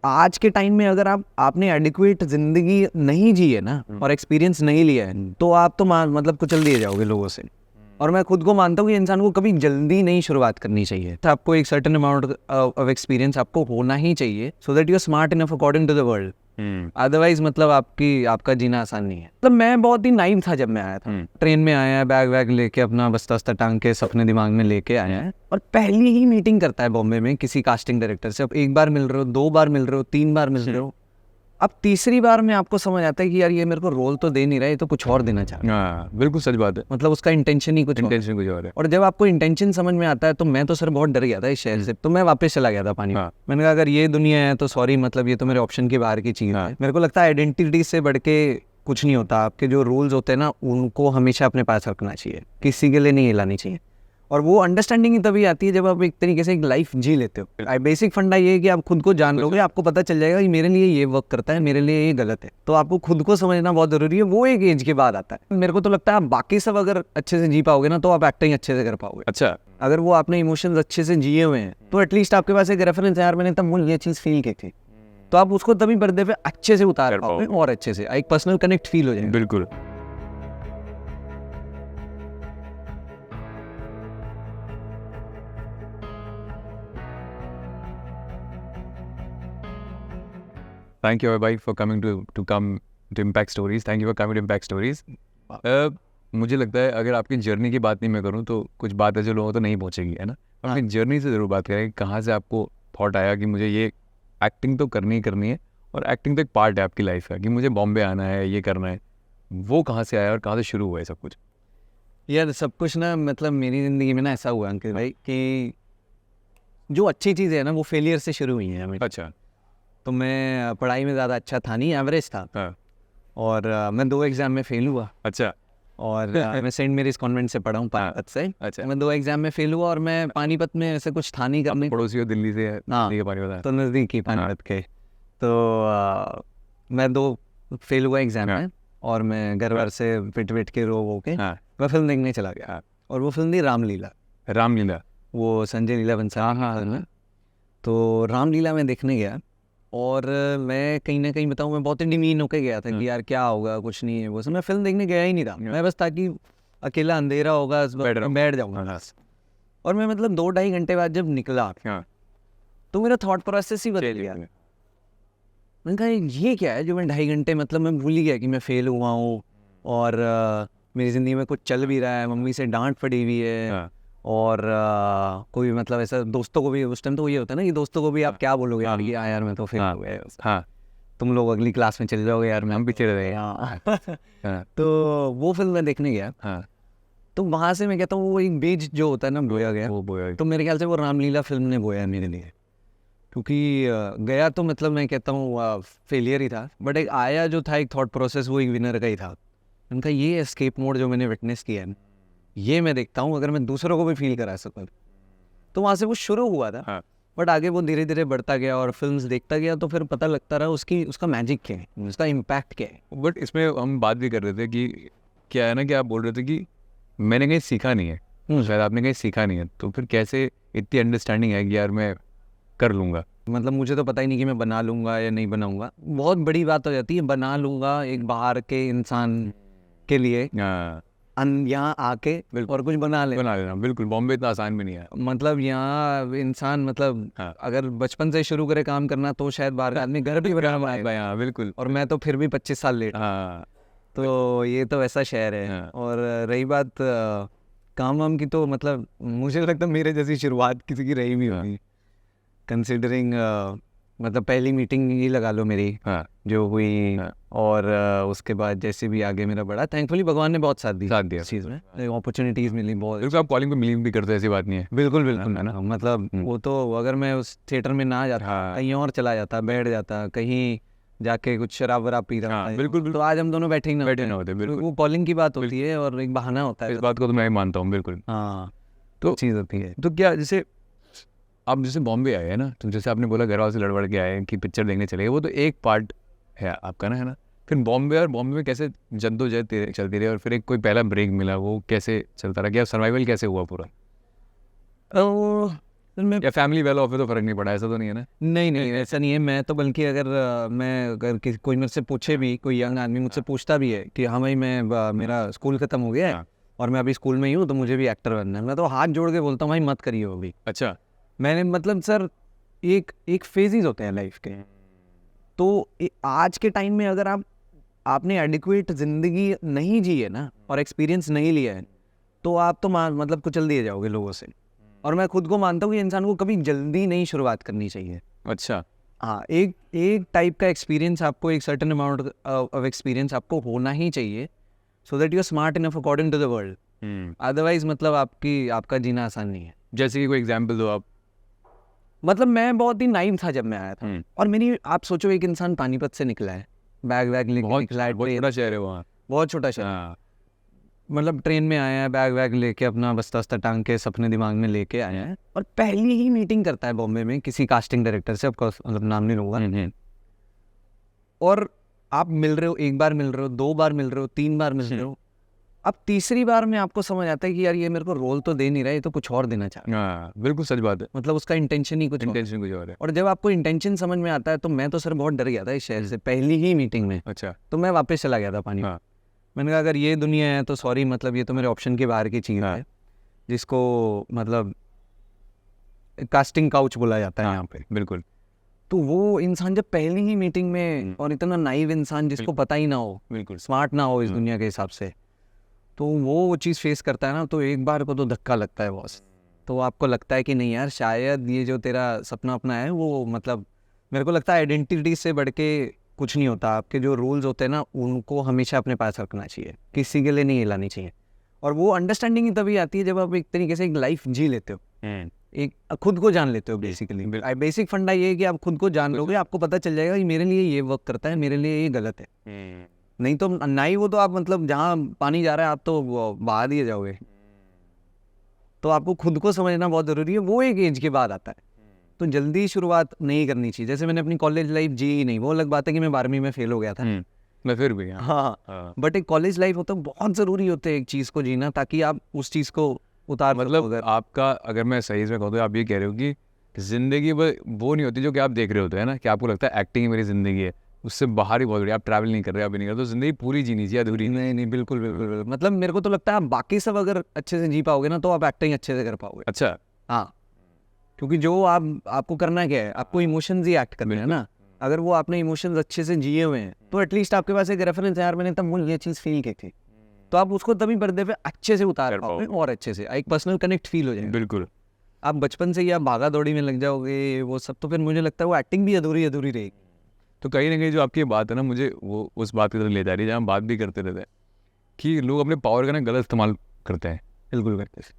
आज के टाइम में अगर आपने एडिक्वेट जिंदगी नहीं जी है ना और एक्सपीरियंस नहीं लिया है तो आप तो मतलब कुचल दिए जाओगे लोगों से। और मैं खुद को मानता हूँ कि इंसान को कभी जल्दी नहीं शुरुआत करनी चाहिए। तो आपको एक सर्टेन अमाउंट ऑफ एक्सपीरियंस आपको होना ही चाहिए so that you are smart enough according to the world. Otherwise मतलब आपका जीना आसान नहीं है। मतलब मैं बहुत ही नाइव था जब मैं आया था। ट्रेन में आया, बैग वैग लेके अपना बस्ता वस्ता टांग के सपने दिमाग में लेके आया है और पहली ही मीटिंग करता है बॉम्बे में किसी कास्टिंग डायरेक्टर से। अब एक बार मिल रहे हो, 2 बार मिल रहे हो, 3 बार मिल रहे हो, अब तीसरी बार में आपको समझ आता है कि यार ये मेरे को रोल तो दे नहीं रहा है, ये तो कुछ और देना चाह रहा है। बिल्कुल सच बात है। मतलब उसका इंटेंशन ही कुछ और है। और जब आपको इंटेंशन समझ में आता है तो मैं तो सर बहुत डर गया था इस शहर से। तो मैं वापस चला गया था पानी में। मैंने कहा अगर ये दुनिया है तो सॉरी, मतलब ये तो मेरे ऑप्शन के बाहर की चीज है। मेरे को लगता है आइडेंटिटी से बढ़ के कुछ नहीं होता। आपके जो रूल्स होते हैं ना उनको हमेशा अपने पास रखना चाहिए, किसी के लिए नहीं हिलानी चाहिए। और वो अंडरस्टैंडिंग ही तभी आती है जब आप एक तरीके से एक लाइफ जी लेते हो। बेसिक फंडा ये है कि आप खुद को जान लोगे, आपको पता चल जाएगा कि मेरे लिए ये वर्क करता है, मेरे लिए ये गलत है। तो आपको खुद को समझना बहुत जरूरी है। वो एक एज के बाद आता है। मेरे को तो लगता है आप बाकी सब अगर अच्छे से जी पाओगे ना तो आप एक्टिंग अच्छे से कर पाओगे। अच्छा, अगर वो आपने इमोशंस अच्छे से जिए हुए हैं तो एटलीस्ट आपके पास एक रेफरेंस है, यार मैंने तब ये चीज फील की थी, तो आप उसको तभी पर्दे पे अच्छे से उतार पाओगे और अच्छे से एक पर्सनल कनेक्ट फील हो जाएगा। बिल्कुल। Thank you भाई for coming to Impact Stories. Thank you for coming to Impact Stories. मुझे लगता है अगर आपकी जर्नी की बात नहीं मैं करूँ तो कुछ बात ऐसे लोगों तो नहीं पहुँचेगी, है ना। अपनी जर्नी से ज़रूर बात करें, कहाँ से आपको थॉट आया कि मुझे ये एक्टिंग तो करनी ही करनी है और एक्टिंग तो एक पार्ट है आपकी लाइफ का कि मुझे बॉम्बे आना है, ये करना है। वो कहाँ से आया और कहाँ से शुरू हुआ है सब कुछ? यार सब कुछ ना मतलब मेरी ज़िंदगी में ना ऐसा हुआ अंकित भाई कि जो अच्छी चीज़ है ना वो फेलियर से शुरू हुई है हमें। अच्छा। तो मैं पढ़ाई में ज़्यादा अच्छा था नहीं, एवरेज था। हाँ। और मैं 2 एग्ज़ाम में फेल हुआ। अच्छा। और मैं सेंट मेरीज कॉन्वेंट से पढ़ा हूँ पानीपत से। अच्छा। मैं 2 एग्ज़ाम में फेल हुआ और मैं पानीपत में ऐसे कुछ था नहीं करने। पड़ोसी हो दिल्ली से? हाँ, तो नज़दीकी पानीपत के। तो मैं 2 फेल हुआ एग्ज़ाम में और मैं घर वार से पिट के रो के मैं फिल्म देखने चला गया। और वो फिल्म थी रामलीला। रामलीला, वो संजय लीला बंसाल। हाँ। तो रामलीला में देखने गया और मैं कहीं ना कहीं बताऊँ मैं बहुत ही डिमीन होके गया था कि यार क्या होगा, कुछ नहीं है। वो मैं फिल्म देखने गया ही नहीं था। मैं बस ताकि अकेला अंधेरा होगा बैठ जाऊँगा। और मैं मतलब 2-2.5 घंटे बाद जब निकला तो मेरा थॉट प्रोसेस ही बदल गया। मैंने कहा ये क्या है जो मैं 2.5 घंटे मतलब मैं भूल ही गया कि मैं फेल हुआ हूँ और मेरी ज़िंदगी में कुछ चल भी रहा है, मम्मी से डांट पड़ी हुई है। और कोई मतलब ऐसा दोस्तों को भी उस टाइम तो ये होता है ना कि दोस्तों को भी आप क्या बोलोगे यार कि यार मैं तो फेल हो गया, तुम लोग अगली क्लास में चले जाओगे, यार मैं हम पीछे रह गए। तो वो फिल्म मैं देखने गया। तो वहाँ से मैं कहता हूँ वो एक बीज जो होता है ना बोया गया। तो मेरे ख्याल से वो रामलीला फिल्म ने बोया मेरे लिए। क्योंकि गया तो मतलब मैं कहता हूँ फेलियर ही था, बट एक आया जो था एक थॉट प्रोसेस वो एक विनर का ही था। उनका ये एस्केप मोड जो मैंने विटनेस किया है ये मैं देखता हूँ अगर मैं दूसरों को भी फील करा सकूँ। तो वहाँ से वो शुरू हुआ था। बट आगे वो धीरे धीरे बढ़ता गया और फिल्म्स देखता गया तो फिर पता लगता रहा उसका मैजिक क्या है, उसका इम्पैक्ट क्या है। बट इसमें हम बात भी कर रहे थे कि क्या है ना कि आप बोल रहे थे कि मैंने कहीं सीखा नहीं है, शायद आपने कहीं सीखा नहीं है, तो फिर कैसे इतनी अंडरस्टैंडिंग है कि यार मैं कर लूँगा? मतलब मुझे तो पता ही नहीं कि मैं बना लूँगा या नहीं बनाऊँगा। बहुत बड़ी बात हो जाती है बना लूँगा एक बाहर के इंसान के लिए यहाँ आके और कुछ बना लेना। बिल्कुल, बॉम्बे इतना आसान भी नहीं है। मतलब यहाँ इंसान मतलब अगर बचपन से शुरू करे काम करना तो शायद बाहर का आदमी घर भी बना पाए। बिल्कुल। और मैं तो फिर भी 25 साल लेट। तो ये तो ऐसा शहर है। और रही बात काम वाम की तो मतलब मुझे लगता है मेरे जैसी शुरुआत किसी की रही भी होगी कंसिडरिंग मतलब पहली मीटिंग ही लगा लो मेरी जो हुई। और उसके बाद जैसे भी आगे मेरा बड़ा थैंकफुली भगवान ने बहुत साथ दिया इस चीज़ में, अपॉर्चुनिटीज़ मिली बहुत। आप कॉलिंग पे बिलीव भी करते ऐसी बात नहीं है? बिल्कुल बिल्कुल है ना। मतलब वो तो अगर मैं उस थिएटर में ना जाता कहीं और चला जाता, बैठ जाता कहीं जाके कुछ शराब वराब पी रहा था बिल्कुल तो आज हम दोनों बैठे ना होते। वो कॉलिंग की बात होती है और एक बहाना होता है। इस बात को तो मैं मानता हूँ बिल्कुल। तो चीज़ होती है। तो क्या जैसे आप जैसे बॉम्बे आए हैं ना, तो जैसे आपने बोला घर वालों से लड़बड़ के आए कि पिक्चर देखने चले गए, वो तो एक पार्ट है आपका ना, है ना। फिर बॉम्बे में कैसे जद्दोजहद चलती रही और फिर एक कोई पहला ब्रेक मिला, वो कैसे चलता रहा? क्या सर्वाइवल कैसे हुआ पूरा? सर मैं या फैमिली वेल ऑफ है तो फर्क नहीं पड़ा, ऐसा तो नहीं है ना? नहीं नहीं ऐसा नहीं है। मैं तो बल्कि अगर कोई मेरे से पूछे भी, कोई यंग आदमी मुझसे पूछता भी है कि हाँ भाई मेरा स्कूल खत्म हो गया है और मैं अभी स्कूल में ही हूँ तो मुझे भी एक्टर बनना है, मैं तो हाथ जोड़ के बोलता हूँ भाई मत करिए वो भी। अच्छा। मैंने मतलब सर एक फेजेस होते हैं लाइफ के, तो आज के टाइम में अगर आपने एडिक्वेट जिंदगी नहीं जी है ना और एक्सपीरियंस नहीं लिया है तो आप तो मतलब कुचल दिए जाओगे लोगों से। और मैं खुद को मानता हूँ कि इंसान को कभी जल्दी नहीं शुरुआत करनी चाहिए। अच्छा। हाँ, एक टाइप का एक्सपीरियंस आपको, एक सर्टेन अमाउंट ऑफ एक्सपीरियंस आपको होना ही चाहिए, so that you are smart enough according to the world. Otherwise मतलब आपका जीना आसान नहीं है। जैसे कि कोई एग्जांपल दो आप। मतलब मैं बहुत ही नाइव था जब मैं आया था, और आप सोचो एक इंसान पानीपत से निकला है, बैग लेके निकला है, बहुत छोटा शहर है वहाँ। बहुत छोटा शहर, मतलब ट्रेन में आया है, बैग लेके अपना बस्ता वस्ता टांग के सपने दिमाग में लेके आया है, और पहली ही मीटिंग करता है बॉम्बे में किसी कास्टिंग डायरेक्टर से, ऑफकोर्स मतलब नाम नहीं लूंगा, और आप मिल रहे हो, एक बार मिल रहे हो, 2 बार मिल रहे हो, 3 बार मिल रहे हो, अब तीसरी बार में आपको समझ आता है कि यार ये मेरे को रोल तो दे नहीं रहा है, ये तो कुछ और देना चाह रहा है। बिल्कुल सच बात है, मतलब उसका इंटेंशन ही कुछ और है। और जब आपको इंटेंशन समझ में आता है, तो मैं तो सर बहुत डर गया था इस शहर से पहली ही मीटिंग में। अच्छा। तो मैं वापस चला गया था पानी। मैंने कहा अगर ये दुनिया है तो सॉरी, मतलब ये तो मेरे ऑप्शन के बाहर की चीज़ है, जिसको मतलब कास्टिंग काउच बोला जाता है यहाँ पे। बिल्कुल। तो वो इंसान जब पहली ही मीटिंग में, और इतना नाइव इंसान जिसको पता ही ना हो, बिल्कुल स्मार्ट ना हो इस दुनिया के हिसाब से, तो वो चीज़ फेस करता है ना, तो एक बार को तो धक्का लगता है बॉस। तो आपको लगता है कि नहीं यार, शायद ये जो तेरा सपना अपना है वो, मतलब मेरे को लगता है आइडेंटिटी से बढ़ के कुछ नहीं होता। आपके जो रूल्स होते हैं ना, उनको हमेशा अपने पास रखना चाहिए, किसी के लिए नहीं हिलानी चाहिए। और वो अंडरस्टैंडिंग ही तभी आती है जब आप एक तरीके से एक लाइफ जी लेते हो, एक खुद को जान लेते हो। बेसिकली बेसिक फंडा ये है कि आप खुद को जान लोगे, आपको पता चल जाएगा कि मेरे लिए ये वर्क करता है, मेरे लिए ये गलत है। नहीं तो ना ही वो तो आप मतलब जहाँ पानी जा रहा है आप तो बहा दिए जाओगे। तो आपको खुद को समझना बहुत ज़रूरी है, वो एक एज के बाद आता है। तो जल्दी शुरुआत नहीं करनी चाहिए। जैसे मैंने अपनी कॉलेज लाइफ जी ही नहीं, वो अलग बात है कि मैं 12वीं में फेल हो गया था, मैं फिर भी हाँ, बट एक कॉलेज लाइफ होता है, बहुत ज़रूरी होता है एक चीज़ को जीना, ताकि आप उस चीज़ को उतार मतलब आपका, अगर मैं सही से कहूँ तो आप ये कह रहे हो कि ज़िंदगी वो नहीं होती जो कि आप देख रहे होते हैं ना, कि आपको लगता है एक्टिंग ही मेरी ज़िंदगी है, उससे बाहर ही बहुत बड़ी, आप ट्रैवल नहीं कर रहे, अभी नहीं कर रहे, तो ज़िंदगी पूरी जीनी चाहिए, अधूरी नहीं। बिल्कुल बिल्कुल। मतलब मेरे को तो लगता है आप बाकी सब अगर अच्छे से जी पाओगे ना, तो आप एक्टिंग अच्छे से कर पाओगे। अच्छा। हाँ, क्योंकि जो आपको करना क्या है, आपको इमोशंस ही एक्ट करने हैं ना। अगर वो आपने इमोशंस अच्छे से जिए हुए हैं, तो एटलीस्ट आपके पास एक रेफरेंस है, यार मैंने तब ये चीज़ फील की थी, तो आप उसको तभी पर्दे पे अच्छे से उतार पाओगे, और अच्छे से एक पर्सनल कनेक्ट फील हो जाएगा। बिल्कुल। आप बचपन से ही आप भागा दौड़ी में लग जाओगे वो सब, तो फिर मुझे लगता है वो एक्टिंग भी अधूरी रहेगी। तो कहीं ना कहीं जो आपकी बात है ना, मुझे वो उस बात की तरफ ले जा रही है जहाँ हम बात भी करते रहते हैं कि लोग अपने पावर का ना गलत इस्तेमाल करते हैं। बिल्कुल करते हैं।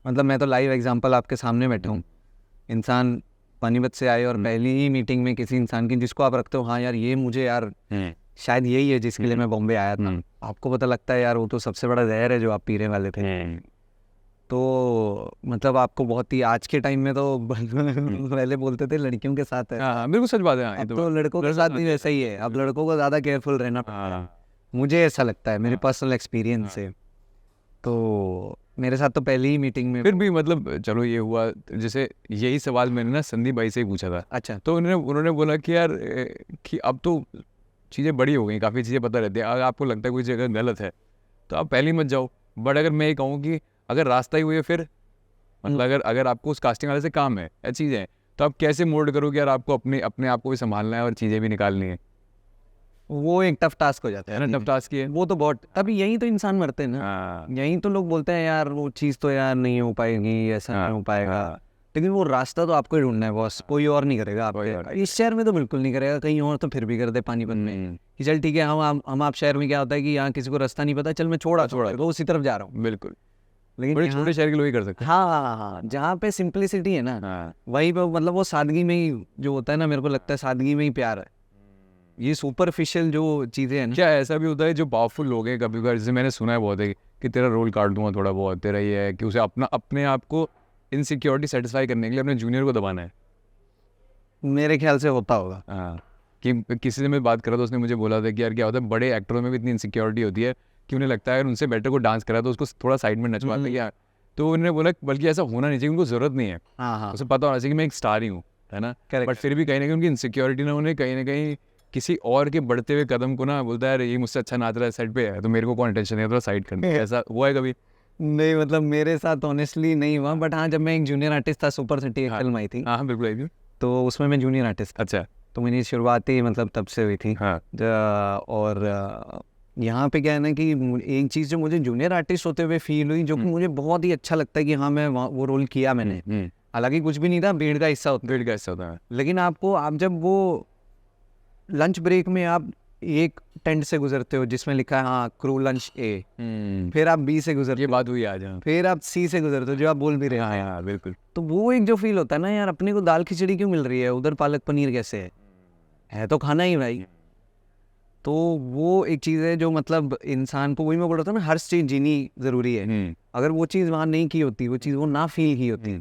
मतलब मैं तो लाइव एग्जांपल आपके सामने बैठा हूँ, इंसान पानीपत से आए और पहली ही मीटिंग में किसी इंसान की, जिसको आप रखते हो हाँ यार ये मुझे यार शायद यही है जिसके लिए मैं बॉम्बे आया था, आपको पता लगता है यार वो तो सबसे बड़ा जहर है जो आप पीने वाले थे। तो मतलब आपको बहुत ही आज के टाइम में तो पहले बोलते थे लड़कियों के साथ है, बिल्कुल सच बात है। अब तो लड़कों के साथ भी वैसा ही है, अब लड़कों को ज़्यादा केयरफुल रहना पड़ता है, मुझे ऐसा लगता है, मेरे पर्सनल एक्सपीरियंस से। तो मेरे साथ तो पहली ही मीटिंग में फिर भी मतलब चलो ये हुआ, जैसे यही सवाल मैंने ना संदीप भाई से ही पूछा था। अच्छा। तो उन्होंने बोला कि यार कि अब तो चीज़ें बड़ी हो गई, काफ़ी चीज़ें पता रहती है, अगर आपको लगता है कोई जगह गलत है तो आप पहले मत जाओ। बट अगर मैं ये कहूँ कि अगर रास्ता ही हुई है, फिर मतलब अगर आपको उस कास्टिंग वाले से काम है, चीज़ें हैं, तो आप कैसे मोल्ड करोगे यार, आपको अपने आप को भी संभालना है और चीज़ें भी निकालनी है। वो एक टफ टास्क हो जाता है ना, टफ टास्क ही है वो तो बहुत। तभी यही तो इंसान मरते हैं ना, यही तो लोग बोलते हैं यार वो चीज़ तो यार नहीं हो पाएगी, ऐसा नहीं हो पाएगा, लेकिन वो रास्ता तो आपको ही ढूंढना है बॉस, कोई और नहीं करेगा आपके। इस शहर में तो बिल्कुल नहीं करेगा, कहीं और तो फिर भी कर दे पानीपत में कि चल ठीक है, हम आप शहर में क्या होता है कि यहाँ किसी को रास्ता नहीं पता, चल मैं छोड़ा तो उसी तरफ जा रहा हूँ। बिल्कुल। लेकिन बड़े छोटे शहर के लोग ही कर सकते हैं। हाँ, जहाँ पे सिंप्लिसिटी है ना, वहीं पे मतलब वो सादगी में ही जो होता है ना, मेरे को लगता है सादगी में ही प्यार है। ये सुपरफिशियल जो चीज़ें हैं ना, क्या ऐसा भी होता है जो पावरफुल लोग हैं, कभी कभी जैसे मैंने सुना है बहुत है कि तेरा रोल काट दूंगा थोड़ा बहुत, तेरा ये है कि उसे अपने आप को इनसिक्योरिटी सेटिस्फाई करने के लिए अपने जूनियर को दबाना है। मेरे ख्याल से होता होगा। कि किसी से मैं बात कर रहा था, उसने मुझे बोला था कि यार क्या होता है, बड़े एक्टरों में भी इतनी इनसिक्योरिटी होती है कि उन्हें लगता है उनसे बेटर को डांस करा तो उसको थोड़ा साइड में नचवा दें, तो उन्होंने बोला बल्कि ऐसा होना नहीं चाहिए, उनको ज़रूरत नहीं है, हाँ हाँ उसे पता होना चाहिए कि मैं एक स्टार ही हूँ, है ना। करेक्ट बट फिर भी कहीं ना कहीं उनकी इनसिक्योरिटी ने उन्हें कहीं ना कहीं किसी और के बढ़ते हुए कदम को ना बोलता है यार ये मुझसे अच्छा नाच रहा है सेट पे है तो मेरे को कौन टेंशन है, थोड़ा साइड करना है। ऐसा हुआ है कभी? नहीं मतलब मेरे साथ ऑनेस्टली नहीं हुआ, बट हाँ जब मैं एक जूनियर आर्टिस्ट था, सुपर सिटी एक फिल्म आई थी, हाँ बिल्कुल आई थी। तो उसमें मैं जूनियर आर्टिस्ट था। अच्छा। तो मेरी शुरुआत ही मतलब तब से हुई थी। हाँ और यहाँ पे क्या है ना कि एक चीज़ जो मुझे जूनियर आर्टिस्ट होते हुए फील हुई, जो कि मुझे बहुत ही अच्छा लगता है कि हाँ मैं वो रोल किया मैंने, हालांकि कुछ भी नहीं था, भीड़ का हिस्सा होता भीड़ का हिस्सा होता है। लेकिन आप जब वो लंच ब्रेक में आप एक टेंट से गुजरते हो जिसमें लिखा है हाँ क्रू लंच ए, फिर आप बी से गुजरते ये हो, बात हुई आज। हाँ फिर आप सी से गुजरते हो जो आप बोल भी रहे हो, हाँ बिल्कुल। तो वो एक जो फील होता है ना यार, अपने को दाल खिचड़ी क्यों मिल रही है, उधर पालक पनीर कैसे है तो खाना ही भाई। तो वो एक चीज़ है जो मतलब इंसान को, वही मैं बोल रहा था ना, हर चीज़ जीनी ज़रूरी है। अगर वो चीज़ वहाँ नहीं की होती, वो चीज़ वो ना फील की होती,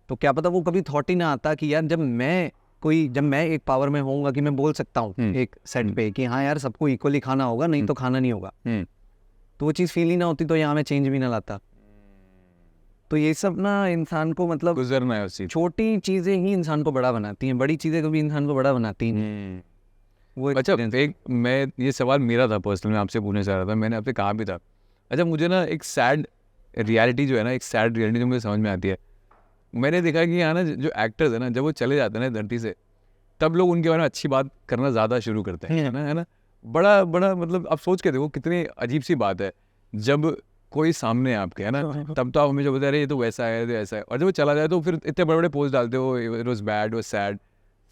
तो क्या पता वो कभी थॉट ही ना आता कि यार जब मैं एक पावर में होऊंगा कि मैं बोल सकता हूँ एक सेट पे कि हाँ यार सबको इक्वली खाना होगा, नहीं तो खाना नहीं होगा, तो वो चीज़ फील ही ना होती, तो यहाँ मैं चेंज भी ना लाता। तो ये सब ना इंसान को मतलब गुजरना है उसी। छोटी चीज़ें ही इंसान को बड़ा बनाती हैं, बड़ी चीज़ें कभी इंसान को बड़ा बनाती नहीं। वो अच्छा एक मैं ये सवाल मेरा था पर्सनल, मैं आपसे पूछना चाह रहा था, मैंने आपसे कहा भी था। अच्छा मुझे ना एक सैड रियलिटी जो है ना, एक सैड रियलिटी जो मुझे समझ में आती है, मैंने देखा कि यहाँ ना जो एक्टर्स है ना, जब वो चले जाते हैं ना धरती से, तब लोग उनके बारे में अच्छी बात करना ज़्यादा शुरू करते हैं, है ना। बड़ा बड़ा मतलब आप सोच के देखो कितनी अजीब सी बात है, जब कोई सामने है आपके, है ना, तब तो आप हमेशा बोलते हैं ये तो वैसा है, तो ऐसा है, और जब वो चला जाए तो फिर इतने बड़े बड़े पोस्ट डालते हो, it was bad, was sad.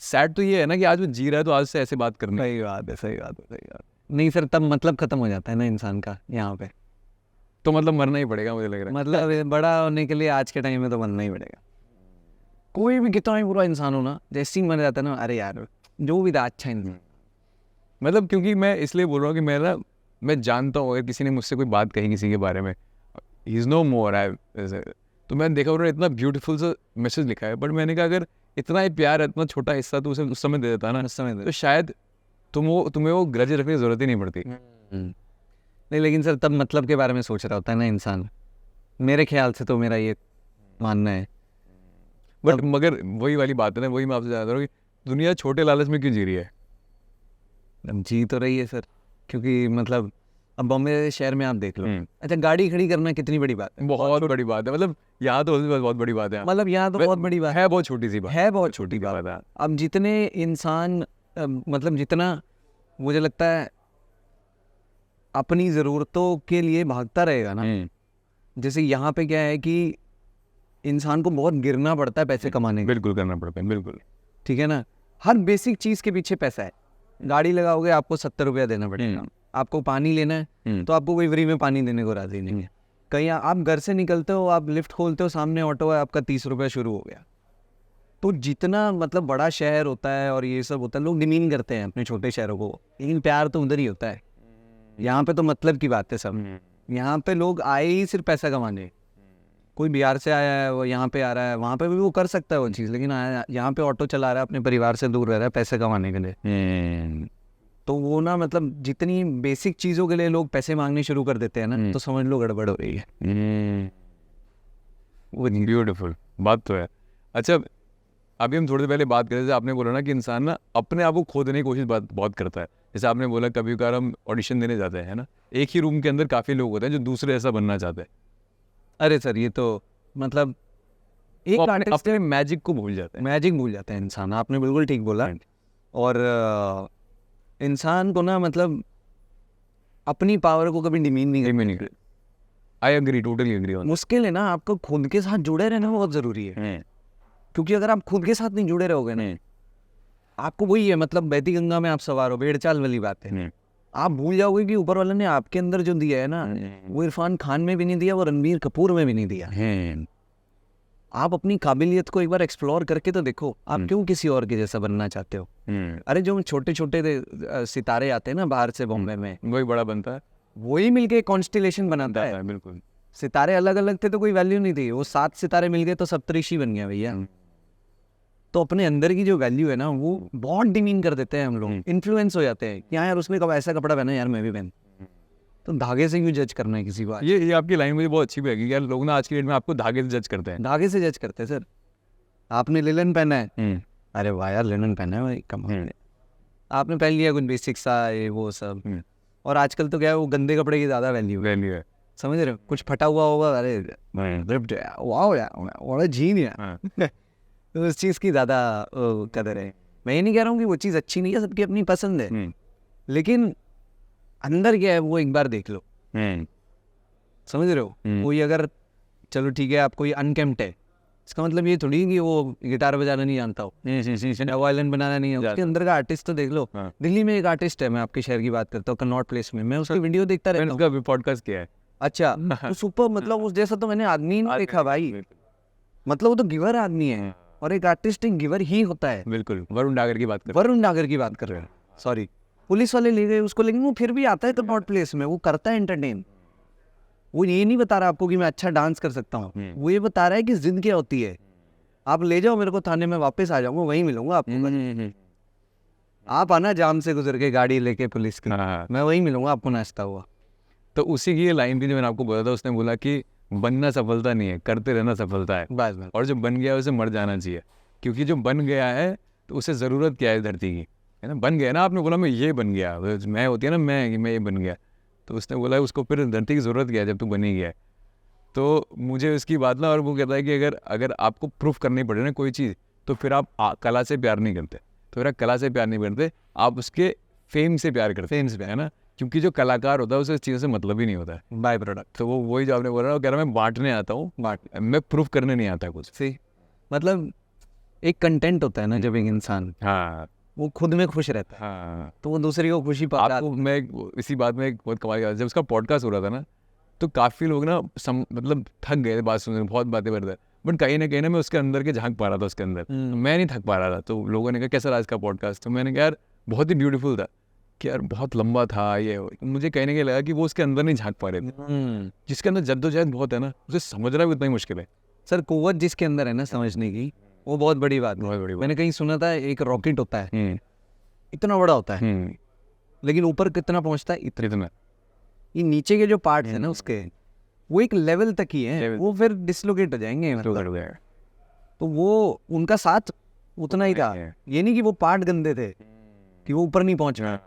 Sad तो ये है ना कि आज वो जी रहा है तो आज से ऐसे बात करनी। सही बात है, सही बात है, सही बात। नहीं सर, तब मतलब खत्म हो जाता है ना इंसान का यहाँ पे, तो मतलब मरना ही पड़ेगा मुझे लग रहा है। मतलब बड़ा होने के लिए आज के टाइम में तो बनना ही पड़ेगा। कोई भी कितना ही बुरा इंसान हो ना, जैसे ही मर जाता है ना, अरे यार जो भी था अच्छा इंसान। मतलब क्योंकि मैं इसलिए बोल रहा हूँ कि मैं जानता हूँ अगर किसी ने मुझसे कोई बात कही किसी के बारे में, ही इज़ नो मोर, तो मैंने देखा उन्होंने इतना ब्यूटीफुल सा मैसेज लिखा है, बट मैंने कहा अगर इतना ही प्यार है, इतना छोटा हिस्सा तो उसे उस समय दे देता ना, उस समय तो शायद तुम्हें वो ग्रज रखने की जरूरत ही नहीं पड़ती। नहीं, लेकिन सर तब मतलब के बारे में सोच रहा होता है ना इंसान, मेरे ख्याल से तो मेरा ये मानना है। बट मगर वही वाली बात है ना, वही मैं आपसे जानता हूँ कि दुनिया छोटे लालच में क्यों जी रही है? जी तो रही है सर, क्योंकि मतलब अब बॉम्बे शहर में आप देख लो, अच्छा गाड़ी खड़ी करना कितनी बड़ी बात है, बहुत बड़ी बात है, मतलब यहाँ तो बहुत बड़ी बात है, मतलब यहाँ तो बहुत बड़ी बात है, बहुत छोटी सी बात है, बहुत छोटी बात है। अब जितने इंसान मतलब जितना मुझे लगता है अपनी ज़रूरतों के लिए भागता रहेगा ना, जैसे यहाँ पे क्या है कि इंसान को बहुत गिरना पड़ता है पैसे कमाने के, बिल्कुल करना पड़ता है, बिल्कुल ठीक है ना, हर बेसिक चीज़ के पीछे पैसा है। गाड़ी लगाओगे आपको 70 रुपया देना पड़ेगा, आपको पानी लेना है तो आपको कोई फ्री में पानी देने को राजी नहीं है। कहीं आप घर से निकलते हो, आप लिफ्ट खोलते हो, सामने ऑटो है, आपका 30 रुपया शुरू हो गया। तो जितना मतलब बड़ा शहर होता है और ये सब होता है, लोग डिमीन करते हैं अपने छोटे शहरों को, लेकिन प्यार तो उधर ही होता है। यहाँ पे तो मतलब की बात है सब, यहाँ पे लोग आए ही सिर्फ पैसा कमाने। कोई बिहार से आया है वो यहाँ पे आ रहा है, वहाँ पे भी वो कर सकता है वो चीज़, लेकिन आया यहाँ पे ऑटो चला रहा है, अपने परिवार से दूर रह रहा है पैसे कमाने के लिए। तो वो ना मतलब जितनी बेसिक चीज़ों के लिए लोग पैसे मांगने शुरू कर देते हैं ना, तो समझ लो गड़बड़ हो रही है। वो ब्यूटीफुल बात तो है। अच्छा अभी हम थोड़ी देर पहले बात कर रहे थे, आपने बोला ना कि इंसान ना अपने आप को खो देने की कोशिश बहुत करता है। जैसे आपने बोला कभी कभार हम ऑडिशन देने जाते हैं ना, एक ही रूम के अंदर काफ़ी लोग होते हैं जो दूसरे ऐसा बनना चाहते हैं। अरे सर ये तो मतलब एक अपने मैजिक को भूल जाते हैं, मैजिक भूल जाते हैं इंसान, आपने बिल्कुल ठीक बोला। और इंसान को ना मतलब अपनी पावर को कभी डिमीन नहीं करना। I agree, totally agree. मुश्किल है ना, आपको खुद के साथ जुड़े रहना बहुत ज़रूरी है, क्योंकि अगर आप खुद के साथ नहीं जुड़े रहोगे ना, आपको वही है मतलब बहती गंगा में आप सवार हो, भेड़ चाल वाली बात है। आप भूल जाओगे कि ऊपर वाले ने आपके अंदर जो दिया है ना, वो इरफान खान में भी नहीं दिया, वो रणबीर कपूर में भी नहीं दिया। आप अपनी काबिलियत को एक बार एक्सप्लोर करके तो देखो, आप क्यों किसी और के जैसा बनना चाहते हो? अरे जो छोटे छोटे सितारे आते हैं ना बाहर से बॉम्बे में, वही बड़ा बनता है, वही मिलके कॉन्स्टिलेशन बनाता है। बिल्कुल, सितारे अलग अलग थे तो कोई वैल्यू नहीं थी, वो 7 सितारे मिल गए तो सप्तऋषि बन गया भैया। तो अपने अंदर की जो वैल्यू है ना, वो बहुत डिमीन कर देते हैं हम लोग, इन्फ्लुएंस हो जाते हैं कि हाँ यार उसने कब ऐसा कपड़ा पहना, यार मैं भी पहन। तो धागे से क्यों जज करना है किसी को? ये आपकी लाइन मुझे बहुत अच्छी भी लगी यार, लोग ना आज की डेट में आपको धागे से जज करते हैं। धागे से जज करते हैं सर। आपने लिनन पहना है, अरे वाह यार लिनन पहना है भाई, कमाल है। आपने पहन लिया कुछ बेसिक सा ये वो सब, और आजकल तो क्या है वो गंदे कपड़े की ज़्यादा वैल्यू है, समझ रहे हो? कुछ फटा हुआ होगा, अरे रिप्ड है, वाओ यार व्हाट अ जीन यार। तो उस चीज़ की ज़्यादा कदर है। मैं ये नहीं कह रहा हूँ कि वो चीज़ अच्छी नहीं है, सबकी अपनी पसंद है, लेकिन अंदर क्या है वो एक बार देख लो, समझ रहे हो? कोई अगर चलो ठीक है आप कोई अनकेम्प्ट है, इसका मतलब ये थोड़ी कि वो गिटार बजाना नहीं जानता हो, वायलिन बनाना नहीं है, उसके अंदर का आर्टिस्ट तो देख लो। दिल्ली में एक आर्टिस्ट है, मैं आपके शहर की बात करता हूँ, कनॉट प्लेस में, मैं उसकी वीडियो देखता रहता हूँ। उसका भी पॉडकास्ट किया है। अच्छा, तो सुपर, मतलब उस जैसा तो मैंने आदमी ही नहीं देखा भाई। मतलब वो तो गिवर आदमी है, और एक आर्टिस्ट एक गिवर ही होता है। बिल्कुल, वरुण डागर की बात कर रहे हैं, सॉरी, पुलिस वाले ले गए उसको, लेकिन वो फिर भी आता है कनॉट प्लेस में, वो करता है एंटरटेन। वो ये नहीं बता रहा आपको कि मैं अच्छा डांस कर सकता हूँ, वो ये बता रहा है कि जिद क्या होती है। आप ले जाओ मेरे को थाने में, वापस आ जाऊंगा, वहीं मिलूंगा आपको। आप आना जाम से गुजर के गाड़ी लेके पुलिस की, मैं वहीं मिलूंगा आपको नाश्ता हुआ। तो उसी की ये लाइन थी जो मैंने आपको बोला था, उसने बोला कि बनना सफलता नहीं है, करते रहना सफलता है। बस और जो बन गया है उसे मर जाना चाहिए, क्योंकि जो बन गया है तो उसे ज़रूरत क्या है धरती की, है ना? बन गया ना, आपने बोला मैं ये बन गया, मैं होती है ना मैं, कि मैं ये बन गया, तो उसने बोला उसको फिर धरती की ज़रूरत क्या है जब तू बन ही गया है। तो मुझे उसकी बात ना, और वो कहता है कि अगर आपको प्रूफ करनी पड़े ना कोई चीज़, तो फिर आप कला से प्यार नहीं करते, तो फिर आप कला से प्यार नहीं करते, आप उसके फेम से प्यार करते, फेम से, है ना? क्योंकि जो कलाकार होता है उसे इस चीज़ों से मतलब ही नहीं होता है, बाय प्रोडक्ट। तो वो वही जो आपने बोला, वो कह रहा है मैं बांटने आता हूँ, मैं प्रूफ करने नहीं आता कुछ। सही, मतलब एक कंटेंट होता है ना, जब एक इंसान वो खुद में खुश रहता है, तो वो दूसरे को खुशी पाता है। मैं इसी बात में एक बहुत कमाल की बात, जब उसका पॉडकास्ट हो रहा था ना, तो काफ़ी लोग ना मतलब थक गए बात सुनने, बहुत बातें करते, बट कहीं ना मैं उसके अंदर के झांक पा रहा था उसके अंदर, तो मैं नहीं थक पा रहा था। तो लोगों ने कहा कैसा रहा इसका पॉडकास्ट, तो मैंने कहा यार बहुत ही ब्यूटीफुल था, कि यार बहुत लंबा था ये, मुझे कहीं ना कहीं लगा कि वो उसके अंदर नहीं झांक पा रहे थे, जिसके अंदर जद्दोजहद बहुत है ना, उसे समझना भी उतना ही मुश्किल है। सर कुव्वत जिसके अंदर है ना समझने की, वो बहुत बड़ी बात है। मैंने कहीं सुना था एक रॉकेट होता है, इतना बड़ा होता है, लेकिन ऊपर कितना पहुंचता है, इतना। ये नीचे के जो पार्ट है ना उसके, वो एक लेवल तक ही है, वो फिर डिसलोकेट हो जाएंगे, मतलब तो वो उनका साथ उतना ही था। ये नहीं कि वो पार्ट गंदे थे कि वो ऊपर नहीं पहुंच रहा,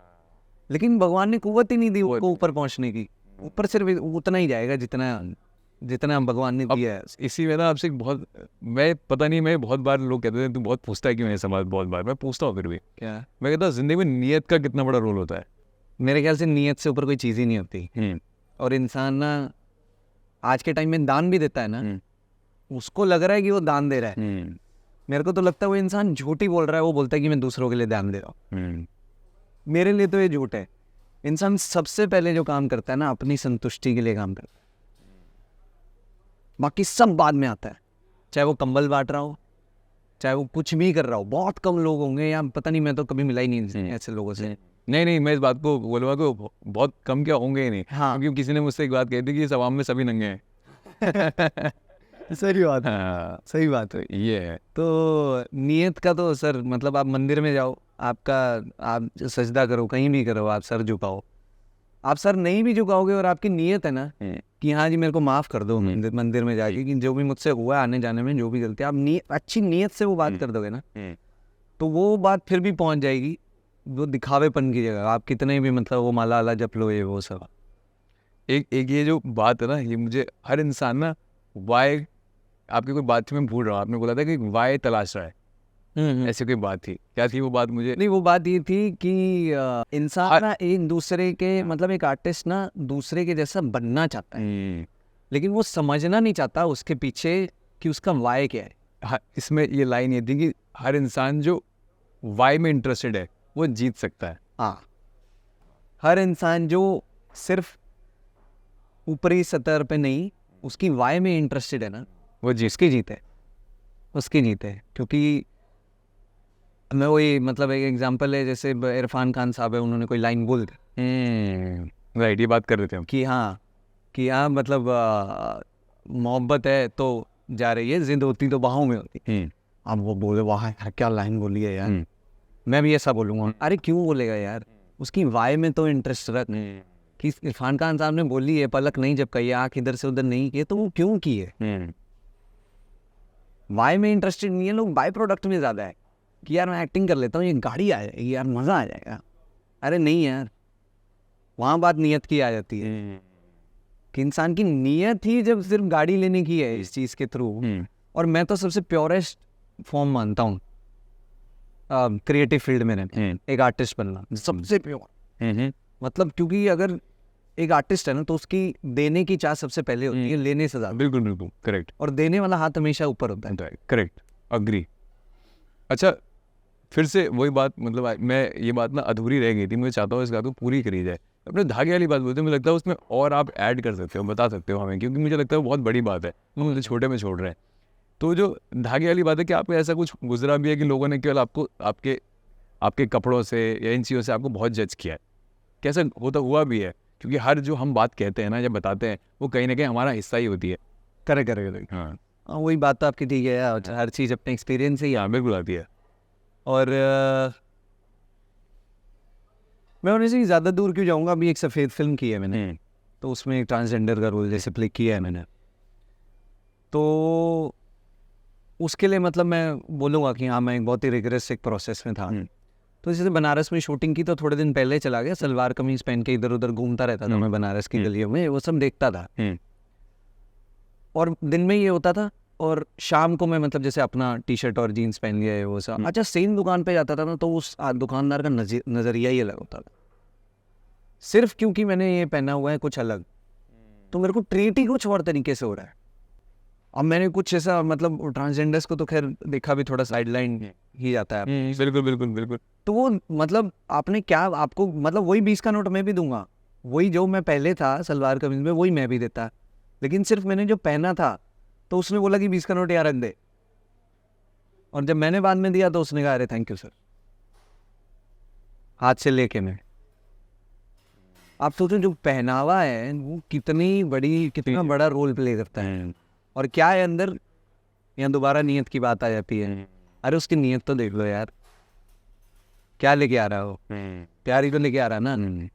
लेकिन भगवान ने कुव्वत ही नहीं दी उसको ऊपर पहुंचने की। ऊपर सिर्फ उतना ही जाएगा जितना भगवान ने दिया है। इसी में ना आपसे बहुत, मैं पता नहीं, मैं बहुत बार लोग कहते हैं तू बहुत पूछता है क्यों ये सवाल, बहुत बार मैं पूछता हूँ, फिर भी क्या मैं कहता हूँ जिंदगी में नियत का कितना बड़ा रोल होता है। मेरे ख्याल से नियत से ऊपर कोई चीज़ ही नहीं होती। और इंसान ना आज के टाइम में दान भी देता है ना, उसको लग रहा है कि वो दान दे रहा है, मेरे को तो लगता है वो इंसान झूठ ही बोल रहा है। वो बोलता है कि मैं दूसरों के लिए दान दे रहा हूँ, मेरे लिए तो ये झूठ है। इंसान सबसे पहले जो काम करता है ना, अपनी संतुष्टि के लिए काम करता है, बाकी सब बाद में आता है। चाहे वो कंबल बांट रहा हो, चाहे वो कुछ भी कर रहा हो। बहुत कम लोग होंगे, या पता नहीं, मैं तो कभी मिला ही नहीं ऐसे लोगों से। नहीं, मैं इस बात को बोलूँगा कि बहुत कम क्या होंगे ही नहीं। हाँ, क्योंकि किसी ने मुझसे एक बात कही थी कि इस आवाम में सभी नंगे हैं। सही बात है, सही बात है। ये है तो नियत का तो सर, मतलब आप मंदिर में जाओ, आप सजदा करो, कहीं भी करो, आप सर झुकाओ, आप सर नहीं भी झुकाओगे और आपकी नियत है ना कि हाँ जी मेरे को माफ़ कर दो, मंदिर में जाके कि जो भी मुझसे हुआ आने जाने में, जो भी गलती, आप अच्छी नियत से वो बात कर दोगे ना, तो वो बात फिर भी पहुंच जाएगी। वो दिखावेपन की जगह आप कितने भी मतलब वो माला आला जप लो, ये वो सब। एक ये जो बात है ना, ये मुझे हर इंसान ना वाई, आपकी कोई बात थी मैं भूल रहा हूँ, आपने बोला था कि वाई तलाश रहा है, ऐसी कोई बात थी, क्या थी वो बात? मुझे नहीं, वो बात ये थी कि इंसान ना एक दूसरे के, मतलब एक आर्टिस्ट ना दूसरे के जैसा बनना चाहता है, लेकिन वो समझना नहीं चाहता उसके पीछे कि उसका वाई क्या है। हाँ, इसमें ये लाइन ये थी कि हर इंसान जो वाई में इंटरेस्टेड है वो जीत सकता है। हाँ, हर इंसान जो सिर्फ ऊपरी सतह पे नहीं, उसकी वाई में इंटरेस्टेड है ना, वो जिसकी जीत है, उसकी जीत है। क्योंकि मैं वही, मतलब एक एग्जांपल है, जैसे इरफान खान साहब है, उन्होंने कोई लाइन बोल दी, राइट, ये बात कर रहे थे हम कि हाँ मतलब मोहब्बत है तो जा रही है, जिद होती तो बाहों में होती। अब वो बोले वाह क्या लाइन बोली है यार, मैं भी ऐसा बोलूँगा। अरे क्यों बोलेगा यार, उसकी वाई में तो इंटरेस्ट रख कि इरफान खान साहब ने बोली है पलक नहीं झपकाई, आँख इधर से उधर नहीं किए, तो वो क्यों की है? वाई में इंटरेस्टेड नहीं है लोग, बाय प्रोडक्ट में ज़्यादा है कि यार मैं एक्टिंग कर लेता हूँ, ये गाड़ी आ जाएगी यार, मज़ा आ जाएगा। अरे नहीं यार, वहाँ बात नीयत की आ जाती है कि इंसान की नीयत ही जब सिर्फ गाड़ी लेने की है इस चीज़ के थ्रू। और मैं तो सबसे प्योरेस्ट फॉर्म मानता हूँ क्रिएटिव फील्ड में रहना, एक आर्टिस्ट बनना सबसे प्योर। मतलब क्योंकि अगर एक आर्टिस्ट है ना तो उसकी देने की चाह सबसे पहले होती है लेने से ज़्यादा। बिल्कुल बिल्कुल करेक्ट। और देने वाला हाथ हमेशा ऊपर होता है। Correct, agree. अच्छा, फिर से वही बात, मतलब मैं ये बात ना अधूरी रह गई थी, मुझे चाहता हूँ इस बात को पूरी करी जाए। अपने धागे वाली बात बोलते हैं, मुझे लगता है उसमें और आप ऐड कर सकते हो, बता सकते हो हमें, क्योंकि मुझे लगता है वो बहुत बड़ी बात है, मुझे छोटे में छोड़ रहे हैं। तो जो धागे वाली बात है कि आपको ऐसा कुछ गुजरा भी है कि लोगों ने केवल आपको आपके कपड़ों से या इन चीज़ों से आपको बहुत जज किया है? कैसा होता हुआ भी है? क्योंकि हर जो हम बात कहते हैं ना या बताते हैं वो कहीं ना कहीं हमारा हिस्सा ही होती है। करेक्ट। हाँ, वही बात तो आपकी ठीक है यार, हर चीज़ अपने एक्सपीरियंस से ही हाँ बिल्कुल आती है। और मैं उन्हें से ज़्यादा दूर क्यों जाऊँगा। अभी एक सफ़ेद फिल्म की है मैंने, तो उसमें एक ट्रांसजेंडर का रोल जैसे प्ले किया है मैंने, तो उसके लिए मतलब मैं बोलूँगा कि हाँ मैं एक बहुत ही रिगरस एक प्रोसेस में था। तो जैसे बनारस में शूटिंग की तो थोड़े दिन पहले चला गया, सलवार कमीज पहन के इधर उधर घूमता रहता था मैं बनारस की गलियों में, वो सब देखता था। और दिन में ये होता था और शाम को मैं मतलब जैसे अपना टी शर्ट और जीन्स पहन लिया है वो सब। अच्छा, सेम दुकान पे जाता था ना तो उस दुकानदार का नज़रिया ही अलग होता था, सिर्फ क्योंकि मैंने ये पहना हुआ है कुछ अलग, तो मेरे को ट्रीट ही कुछ और तरीके से हो रहा है। अब मैंने कुछ ऐसा मतलब ट्रांसजेंडर्स को तो खैर देखा भी थोड़ा साइडलाइन ही जाता है। बिल्कुल बिल्कुल बिल्कुल। तो वो मतलब आपने क्या, आपको मतलब वही 20 का नोट मैं भी दूंगा, वही जो मैं पहले था सलवार कमीज में वही मैं भी देता, लेकिन सिर्फ मैंने जो पहना था तो उसने बोला कि 20 का नोट यहाँ रख दे, और जब मैंने बाद में दिया तो उसने कहा अरे थैंक यू सर, हाथ से लेके मैं। आप सोचो जो पहनावा है वो कितना बड़ा रोल प्ले करता है। और क्या है अंदर, यहाँ दोबारा नीयत की बात आ जाती है। अरे उसकी नीयत तो देख लो यार, क्या लेके आ रहा हो, प्यार ही तो लेके आ रहा है ना,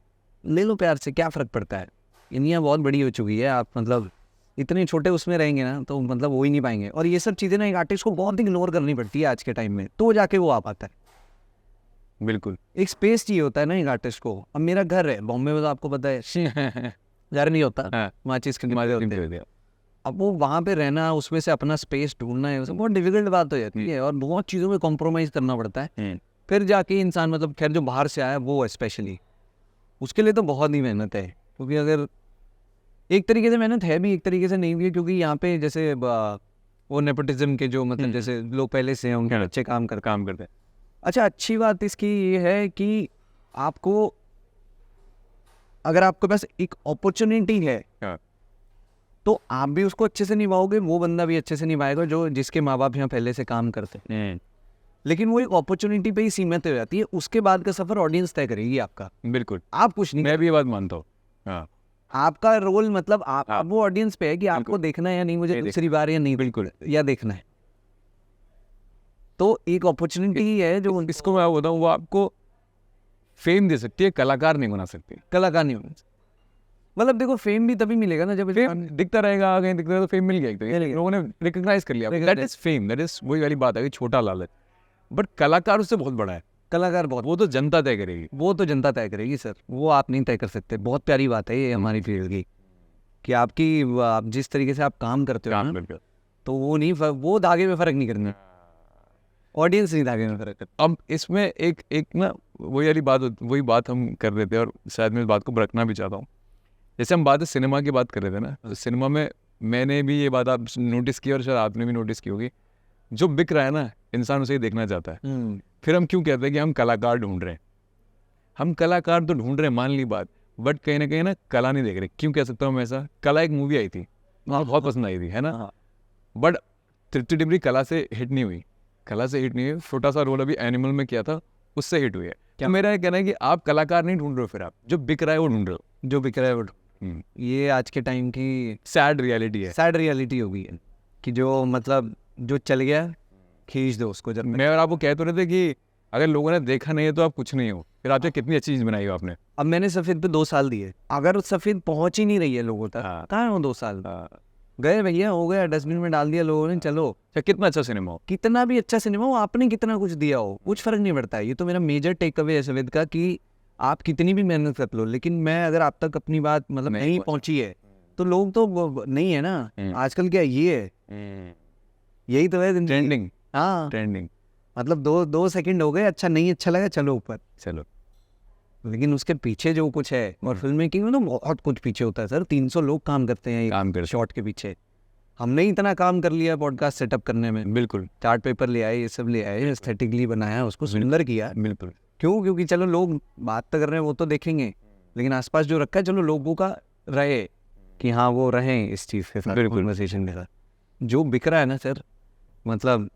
ले लो प्यार से, क्या फ़र्क पड़ता है। दुनिया बहुत बड़ी हो चुकी है, आप मतलब इतने छोटे उसमें रहेंगे ना तो मतलब वो ही नहीं पाएंगे। और ये सब चीज़ें ना एक आर्टिस्ट को बहुत इग्नोर करनी पड़ती है आज के टाइम में, तो जाके वो आ पाता है। बिल्कुल, एक स्पेस चाहिए होता है ना एक आर्टिस्ट को। अब मेरा घर है बॉम्बे में, तो आपको पता है घर नहीं होता, माचिस के डिब्बे होते हैं। अब वो वहाँ पे रहना, उसमें से अपना स्पेस ढूंढना है, उसमें बहुत डिफिकल्ट बात हो जाती है और बहुत चीज़ों में कॉम्प्रोमाइज़ करना पड़ता है। फिर जाके इंसान मतलब खैर जो बाहर से आया वो स्पेशली उसके लिए तो बहुत ही मेहनत है, क्योंकि अगर एक तरीके से मेहनत है भी, एक तरीके से नहीं भी है, क्योंकि यहाँ पे जैसे वो नेपोटिज्म के जो मतलब जैसे लोग पहले से हैं उनके अच्छे काम करते हैं। अच्छा, अच्छी बात इसकी ये है कि आपको अगर आपके पास एक अपॉर्चुनिटी है तो आप भी उसको अच्छे से निभाओगे, वो बंदा भी अच्छे से निभाएगा जो जिसके माँ बाप यहाँ पहले से काम करते हैं। लेकिन वो एक अपॉर्चुनिटी पे ही सीमित हो जाती है, उसके बाद का सफर ऑडियंस तय करेगी आपका। बिल्कुल, आप कुछ नहीं, मैं भी ये बात मानता हूँ। हाँ, आपका रोल मतलब आप वो ऑडियंस पे है कि आपको देखना है या नहीं, मुझे दूसरी बार या नहीं, बिल्कुल या देखना है। तो एक अपॉर्चुनिटी ही है जो इसको मैं बताऊँ, वो आपको फेम दे सकती है, कलाकार नहीं बना सकती। कलाकार नहीं होना। मतलब देखो फेम भी तभी मिलेगा ना जब फेम दिखता रहेगा, कहीं दिखता रहेगा तो फेम मिल गया, तो लोगों ने रिकॉग्नाइज कर लिया, that is fame, that is वही वाली बात है कि छोटा लालच। बट कलाकार उससे बहुत बड़ा है, कलाकार बहुत, वो तो जनता तय करेगी, वो तो जनता तय करेगी सर, वो आप नहीं तय कर सकते। बहुत प्यारी बात है ये हमारी फील्ड की कि आप जिस तरीके से आप काम करते हो ना, तो वो नहीं, वो धागे में फर्क नहीं करना, ऑडियंस नहीं धागे में फर्क करता। अब इसमें एक ना वही बात हम कर रहे थे, और शायद मैं इस बात को रखना भी चाहता हूँ। जैसे हम बात सिनेमा की बात कर रहे थे ना, तो सिनेमा में मैंने भी ये बात आप नोटिस की और शायद आपने भी नोटिस की होगी, जो बिक रहा है ना इंसान उसे ही देखना चाहता है। फिर हम क्यों कहते हैं कि हम कलाकार ढूंढ रहे हैं? हम कलाकार तो ढूंढ रहे हैं, मान ली बात, बट कहीं ना कहीं ना कला नहीं देख रहे। क्यों कह सकता हूँ मैं ऐसा? कला एक मूवी आई थी, बहुत पसंद आई थी, है ना, बट तृप्ति डिमरी कला से हिट नहीं हुई, छोटा सा रोल अभी एनिमल में किया था, उससे हिट हुई है। क्या मेरा कहना है कि आप कलाकार नहीं ढूंढ रहे हो, फिर आप जो बिक रहा है वो ढूंढ रहे हो, जो बिक रहा है वो। ये आज के टाइम की सैड रियलिटी है, सैड रियलिटी हो गई है कि जो मतलब जो चल गया खींच दो उसको। जब मैं और आपको कह तो रहे थे कि अगर लोगों ने देखा नहीं है तो आप कुछ नहीं हो, फिर आपने कितनी अच्छी चीज़ बनाई हो आपने। अब मैंने सफ़ेद पे 2 साल दिए, अगर सफ़ेद पहुंच ही नहीं रही है लोगों तक, हाँ। कहाँ है वो 2 साल? हाँ। गए भैया, हो गया, डस्टबिन में डाल दिया लोगों ने, चलो। अच्छा, कितना अच्छा सिनेमा हो। कितना भी अच्छा सिनेमा हो, आपने कितना कुछ दिया हो, कुछ फर्क नहीं पड़ता है। ये तो मेरा मेजर टेक अवे है सवेद का, कि आप कितनी भी मेहनत कर लो, लेकिन मैं अगर आप तक अपनी बात मतलब नहीं नहीं पहुंचा। पहुंची है, तो लोग तो नहीं है ना। आजकल क्या ये है, यही तो है जिंदगी। ट्रेंडिंग। हाँ, ट्रेंडिंग। मतलब 2 सेकंड हो गए, अच्छा नहीं अच्छा लगा, चलो ऊपर। चलो। लेकिन उसके पीछे जो कुछ है, और फिल्म मेकिंग में तो बहुत कुछ पीछे होता है सर। 300 लोग काम करते हैं काम करते हैं। शॉट के पीछे। हमने इतना काम कर लिया पॉडकास्ट सेटअप करने में, बिल्कुल। चार्ट पेपर ले आए, ये सब ले आए, एस्थेटिकली बनाया, उसको सुंदर किया। बिल्कुल। क्यों? क्योंकि चलो लोग बात तो कर रहे हैं, वो तो देखेंगे, लेकिन आसपास जो रखा है, चलो लोगों का रहे कि हाँ वो रहें इस चीज़ के साथ, बिल्कुल। कन्वर्सेशन के साथ। जो बिक रहा है ना सर, मतलब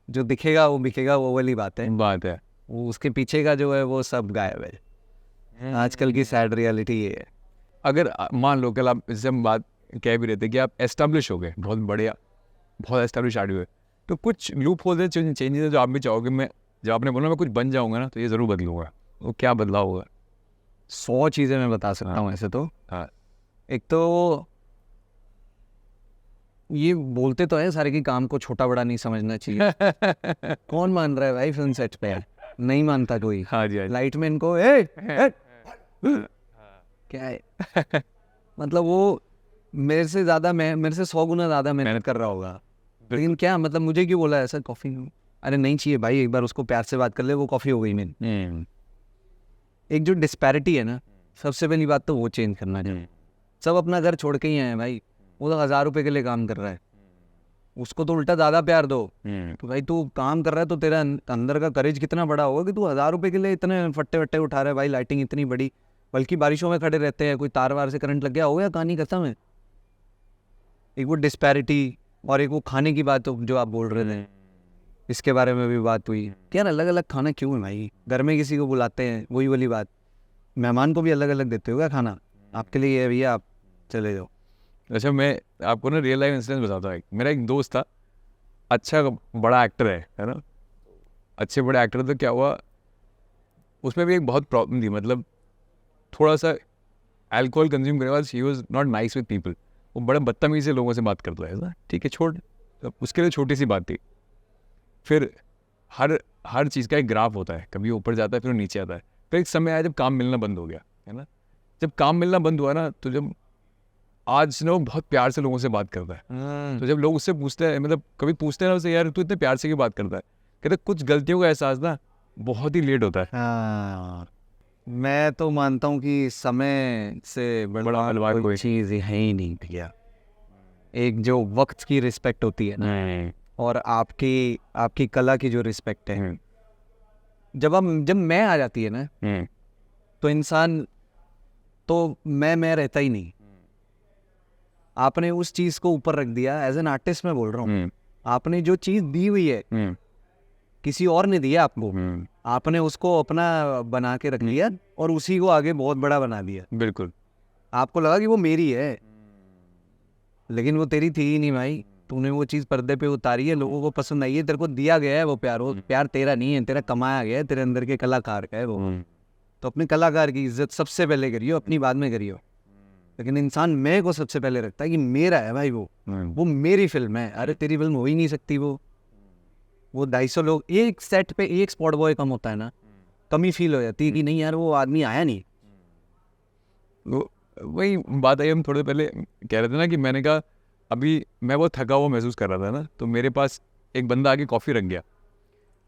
जो दिखेगा वो बिकेगा, वो वाली बात है। बात है। वो उसके पीछे का जो है वो सब गायब है। आजकल की सैड रियलिटी ये है। अगर मान लो कल आप, जैसे हम बात कह भी रहे थे कि आप एस्टेब्लिश हो गए, बहुत बढ़िया, बहुत एस्टेब्लिश आर्टिस्ट हुए, तो कुछ लूप होल है, चेंजेस है जो आप भी चाहोगे, मैं जब आपने बोला मैं कुछ बन जाऊंगा ना तो ये ज़रूर बदलूंगा, वो क्या बदलाव होगा? 100 चीज़ें मैं बता सकता हूँ ऐसे तो। हाँ। एक तो ये बोलते तो है सारे कि काम को छोटा बड़ा नहीं समझना चाहिए। कौन मान रहा है भाई फिल्म सेट पे? नहीं मानता कोई। हाँ जी, हाँ जी। लाइटमैन को क्या है मतलब वो मेरे से ज़्यादा, मेरे से 100 गुना ज़्यादा मेहनत कर रहा होगा, लेकिन क्या मतलब मुझे क्यों बोला ऐसा कॉफ़ी? अरे नहीं चाहिए भाई, एक बार उसको प्यार से बात कर ले, वो कॉफ़ी हो गई मेरी। एक जो डिस्पैरिटी है ना, सबसे पहली बात तो वो चेंज करना चाहिए। सब अपना घर छोड़ के ही आए हैं भाई, वो तो 1000 रुपये के लिए काम कर रहा है, उसको तो उल्टा ज़्यादा प्यार दो। तो भाई तू काम कर रहा है तो तेरा अंदर का करेज कितना बड़ा होगा कि तू 1000 रुपये के लिए इतने फट्टे वट्टे उठा रहा है भाई, लाइटिंग इतनी बड़ी, बल्कि बारिशों में खड़े रहते हैं, कोई तार वार से करंट लग गया, हो गया, कहानी खत्म है। एक वो डिस्पैरिटी, और एक वो खाने की बात जो आप बोल रहे थे, इसके बारे में भी बात हुई कि यार अलग अलग खाना क्यों है भाई? घर में किसी को बुलाते हैं, वही वाली बात, मेहमान को भी अलग अलग देते हो क्या खाना? आपके लिए ये है भैया, आप चले जाओ। अच्छा, मैं आपको ना रियल लाइफ इंसिडेंट बताता हूँ। मेरा एक दोस्त था, अच्छा बड़ा एक्टर है ना, अच्छे बड़े एक्टर। तो क्या हुआ, उसमें भी एक बहुत प्रॉब्लम थी, मतलब थोड़ा सा अल्कोहल कंज्यूम करने के बाद he was not nice with people. वो बड़े बदतमीजी से लोगों से बात करता है ऐसा, ठीक है छोड़, तो उसके लिए छोटी सी बात थी। फिर हर चीज़ का एक ग्राफ होता है, कभी ऊपर जाता है फिर नीचे आता है। फिर एक समय आया जब काम मिलना बंद हो गया, है ना। जब काम मिलना बंद हुआ ना, तो जब आज ना वो बहुत प्यार से लोगों से बात करता है। तो जब लोग उससे पूछते हैं, मतलब कभी पूछते हैं ना उससे, यार तू इतने प्यार से क्यों बात करता है, कहते कुछ गलतियों का एहसास ना बहुत ही लेट होता है। हाँ, मैं तो मानता हूँ कि समय से बड़ा बलवान कोई चीज़ है ही नहीं भैया। एक जो वक्त की रिस्पेक्ट होती है ना, और आपकी कला की जो रिस्पेक्ट है, जब मैं आ जाती है ना, तो इंसान तो मैं रहता ही नहीं। आपने उस चीज़ को ऊपर रख दिया, एज एन आर्टिस्ट मैं बोल रहा हूँ। आपने जो चीज़ दी हुई है, किसी और ने दिया आपको, आपने उसको अपना बना के रख लिया और उसी को आगे बहुत बड़ा बना दिया। बिल्कुल। आपको लगा कि वो मेरी है, लेकिन वो तेरी थी ही नहीं भाई। तूने वो चीज़ पर्दे पे उतारी है, लोगों को पसंद आई है, तेरे को दिया गया है वो प्यार तेरा नहीं है, तेरा कमाया गया है, तेरे अंदर के कलाकार का है वो। तो अपने कलाकार की इज्जत सबसे पहले करियो, अपनी बाद में करियो। लेकिन इंसान मैं को सबसे पहले रखता है कि मेरा है भाई, वो मेरी फिल्म है। अरे तेरी फिल्म हो ही नहीं सकती। वो 250 लोग एक सेट पे, एक स्पॉट बॉय कम होता है ना, कमी फील हो जाती है कि नहीं यार वो आदमी आया नहीं। वही बात आई, हम थोड़े पहले कह रहे थे ना कि मैंने कहा अभी मैं बहुत थका हुआ महसूस कर रहा था ना, तो मेरे पास एक बंदा आके कॉफ़ी रख गया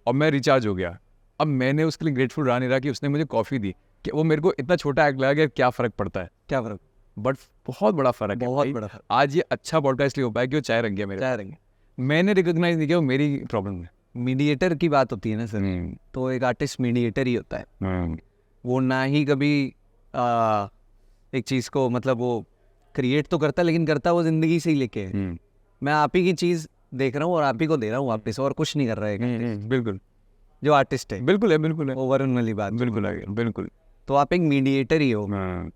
और मैं रिचार्ज हो गया। अब मैंने उसके लिए ग्रेटफुल रहा नहीं रहा कि उसने मुझे कॉफ़ी दी, कि वो मेरे को इतना छोटा एक्ट लगा कि क्या फ़र्क पड़ता है, क्या फ़र्क, बट बहुत बड़ा फ़र्क है, बहुत भाई। बड़ा फ़र्क। आज ये अच्छा पॉडकास्ट इसलिए हो पाया कि वो चाय रख गया मेरे, चाय रख गया। मैंने रिकोगनाइज नहीं किया वो मेरी प्रॉब्लम है। मीडिएटर की बात होती है ना सर, तो एक आर्टिस्ट मीडिएटर ही होता है। वो ना ही कभी एक चीज़ को, मतलब वो क्रिएट तो करता, लेकिन करता वो ज़िंदगी से ही लेके है। मैं आप ही की चीज़ देख रहा हूँ और आप ही को दे रहा हूँ वापस, और कुछ नहीं कर रहा है। बिल्कुल, जो आर्टिस्ट है, बिल्कुल है, बिल्कुल है, वो वरुण वाली बात, बिल्कुल है, बिल्कुल। तो आप एक मीडिएटर ही हो।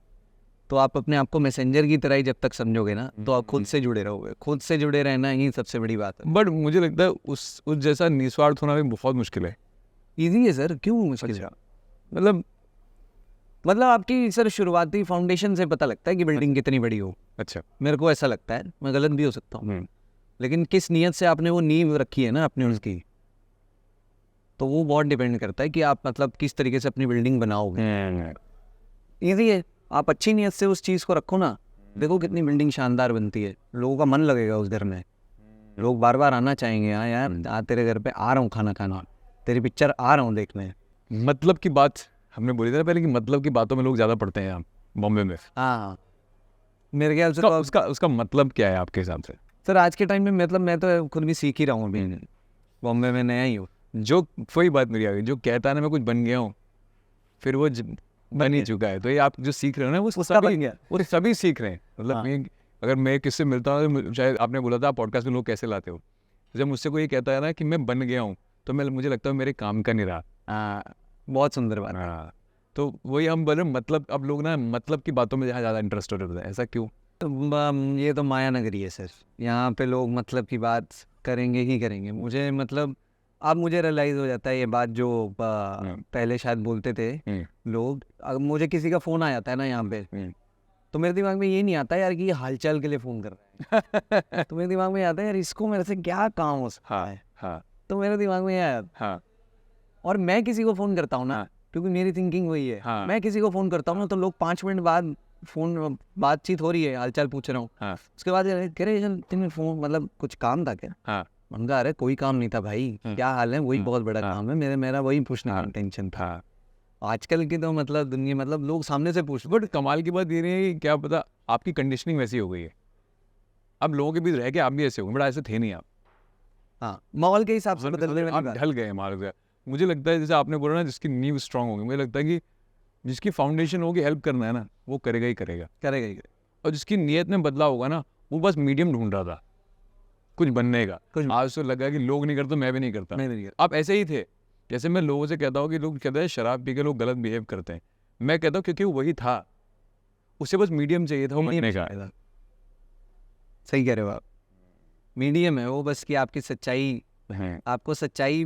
तो आप अपने आप को मैसेंजर की तरह ही जब तक समझोगे ना, तो आप खुद से जुड़े रहोगे। खुद से जुड़े रहना ही सबसे बड़ी बात है। बट मुझे लगता है उस जैसा निस्वार्थ होना भी बहुत मुश्किल है। ईजी है सर, क्यों मुश्किल है? मतलब आपकी सर शुरुआती फाउंडेशन से पता लगता है कि बिल्डिंग कितनी बड़ी हो। अच्छा। मेरे को ऐसा लगता है, मैं गलत भी हो सकता हूँ, लेकिन किस नीयत से आपने वो नींव रखी है ना अपने उसकी, तो वो बहुत डिपेंड करता है कि आप मतलब किस तरीके से अपनी बिल्डिंग बनाओगे। ईजी है, आप अच्छी नीयत से उस चीज़ को रखो ना, देखो कितनी बिल्डिंग शानदार बनती है, लोगों का मन लगेगा उस घर में, लोग बार बार आना चाहेंगे। हाँ यार, आज तेरे घर पे आ रहा हूँ खाना खाना, तेरी पिक्चर आ रहा हूँ देखने। मतलब की बात हमने बोली थी ना पहले कि मतलब की बातों में लोग ज़्यादा पढ़ते हैं यहाँ बॉम्बे में। हाँ, मेरे ख्याल से उसका मतलब क्या है आपके हिसाब से? सर आज के टाइम में मतलब मैं तो खुद भी सीख ही रहा हूँ, अभी बॉम्बे में नया ही हूँ। जो वही बात मेरी आ गई, जो कहता है ना मैं कुछ बन गया हूँ, फिर वो बन ही चुका है। तो ये आप जो सीख रहे हो ना वो सभी सीख रहे हैं। मतलब हाँ। अगर मैं किससे मिलता हूँ, शायद आपने बोला था पॉडकास्ट में लोग कैसे लाते हो, जब मुझसे कोई ये कहता है ना कि मैं बन गया हूँ, तो मुझे लगता है मेरे काम का नहीं रहा। हाँ, बहुत सुंदर बात। हाँ, तो वही हम बोले, मतलब अब लोग ना मतलब की बातों में ज़्यादा इंटरेस्टेड होते हैं, ऐसा क्यों? ये तो माया नगरी है सर, यहाँ पे लोग मतलब की बात करेंगे ही करेंगे। मुझे मतलब अब मुझे रियलाइज़ हो जाता है ये बात जो पहले शायद बोलते थे लोग। अगर मुझे किसी का फ़ोन आ जाता है ना यहाँ पे, तो मेरे दिमाग में ये नहीं आता यार कि ये हालचाल के लिए फ़ोन कर रहा है तो मेरे दिमाग में आता है यार इसको मेरे से क्या काम हो सकता है। हाँ, तो मेरे दिमाग में आया। हाँ, और मैं किसी को फ़ोन करता हूँ ना, क्योंकि मेरी थिंकिंग वही है, हाँ। मैं किसी को फ़ोन करता हूँ ना तो लोग 5 मिनट बाद फ़ोन बातचीत हो रही है, हालचाल पूछ रहा हूँ, हाँ, उसके बाद कह रहे यार तुम्हें फ़ोन मतलब कुछ काम था क्या? हाँ, उनका अरे कोई काम नहीं था भाई, क्या हाल है, वही बहुत बड़ा काम है, मेरा वही पूछने का टेंशन था। आजकल की तो मतलब दुनिया, मतलब लोग सामने से पूछ। बट कमाल की बात ये नहीं है कि क्या पता आपकी कंडीशनिंग वैसी हो गई है, अब लोगों के बीच रह के आप भी ऐसे हो, बड़ा ऐसे थे नहीं आप। हाँ, माहौल के हिसाब से बदलने वाली आप बात। ढल गए मार्ग से। मुझे लगता है जैसे आपने बोला ना, जिसकी नींव स्ट्रांग होगी, मुझे लगता है कि जिसकी फाउंडेशन होगी हेल्प करना है ना, वो करेगा ही करेगा। करेगा। और जिसकी नीयत में बदलाव होगा ना, वो बस मीडियम ढूंढ रहा था कुछ बनने का, आज तो लगा कि लोग नहीं करते, मैं भी नहीं करता। आप ऐसे ही थे, जैसे मैं लोगों से कहता हूँ कि लोग कहते हैं शराब पी के लोग गलत बिहेव करते हैं, मैं कहता हूँ क्योंकि वो वही था, उसे बस मीडियम चाहिए था वो बनने का। सही कह रहे हो आप, मीडियम है वो, बस कि आपकी सच्चाई, आपको सच्चाई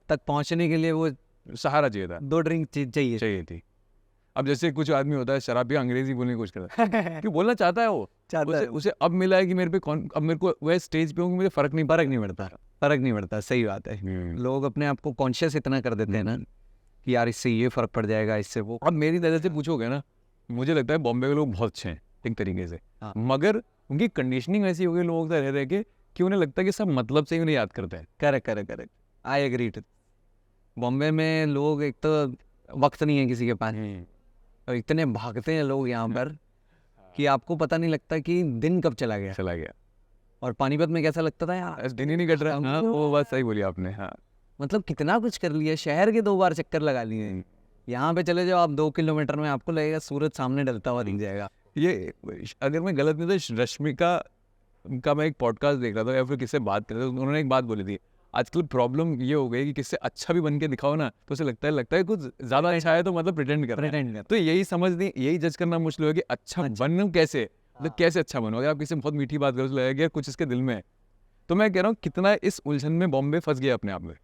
तक पहुंचने के लिए वो सहारा चाहिए था, 2 ड्रिंक चाहिए थी। अब जैसे कुछ आदमी होता है शराब पिया अंग्रेजी बोलने की कोशिश करता है क्यों बोलना चाहता है वो, उसे अब मिला है कि मेरे पे अब मेरे को वह स्टेज पे हूँ, मुझे फर्क नहीं पड़ता। सही बात है। लोग अपने आप को कॉन्शियस इतना कर देते हैं ना कि यार इससे ये फर्क पड़ जाएगा, इससे वो। अब मेरी नज़र से पूछोगे ना, मुझे लगता है बॉम्बे के लोग बहुत अच्छे हैं एक तरीके से, मगर उनकी कंडीशनिंग ऐसी हो गई लोगों से रह के कि उन्हें लगता है कि सब मतलब से ही उन्हें याद करते हैं। Correct, I agree too. Bombay में लोग, एक तो वक्त नहीं है किसी के पास, और इतने भागते हैं लोग यहाँ पर कि आपको पता नहीं लगता कि दिन कब चला गया। और पानीपत में कैसा लगता था यार, दिन ही नहीं कट रहा। हाँ, वो बात सही बोली आपने। हाँ, मतलब कितना कुछ कर लिया, शहर के 2 बार चक्कर लगा लिए। यहाँ पे चले जाओ आप 2 किलोमीटर में, आपको लगेगा सूरज सामने ढलता हुआ दिख जाएगा। ये अगर मैं गलत नहीं तो रश्मिका का मैं एक पॉडकास्ट देख रहा था या फिर किससे बात कर रहा था, उन्होंने एक बात बोली थी, आजकल प्रॉब्लम ये हो गई कि किससे अच्छा भी बन के दिखाओ ना तो उसे लगता है कुछ ज़्यादा अच्छा है तो मतलब प्रिटेंड कर रहा है। तो यही समझ यही जज करना मुश्किल है कि अच्छा बनूं कैसे, मतलब कैसे अच्छा बनूं। अगर आप किसी बहुत मीठी बात करो तो लगेगा यार कुछ इसके दिल में है। तो मैं कह रहा हूँ कितना इस उलझन में बॉम्बे फंस गया अपने आप में,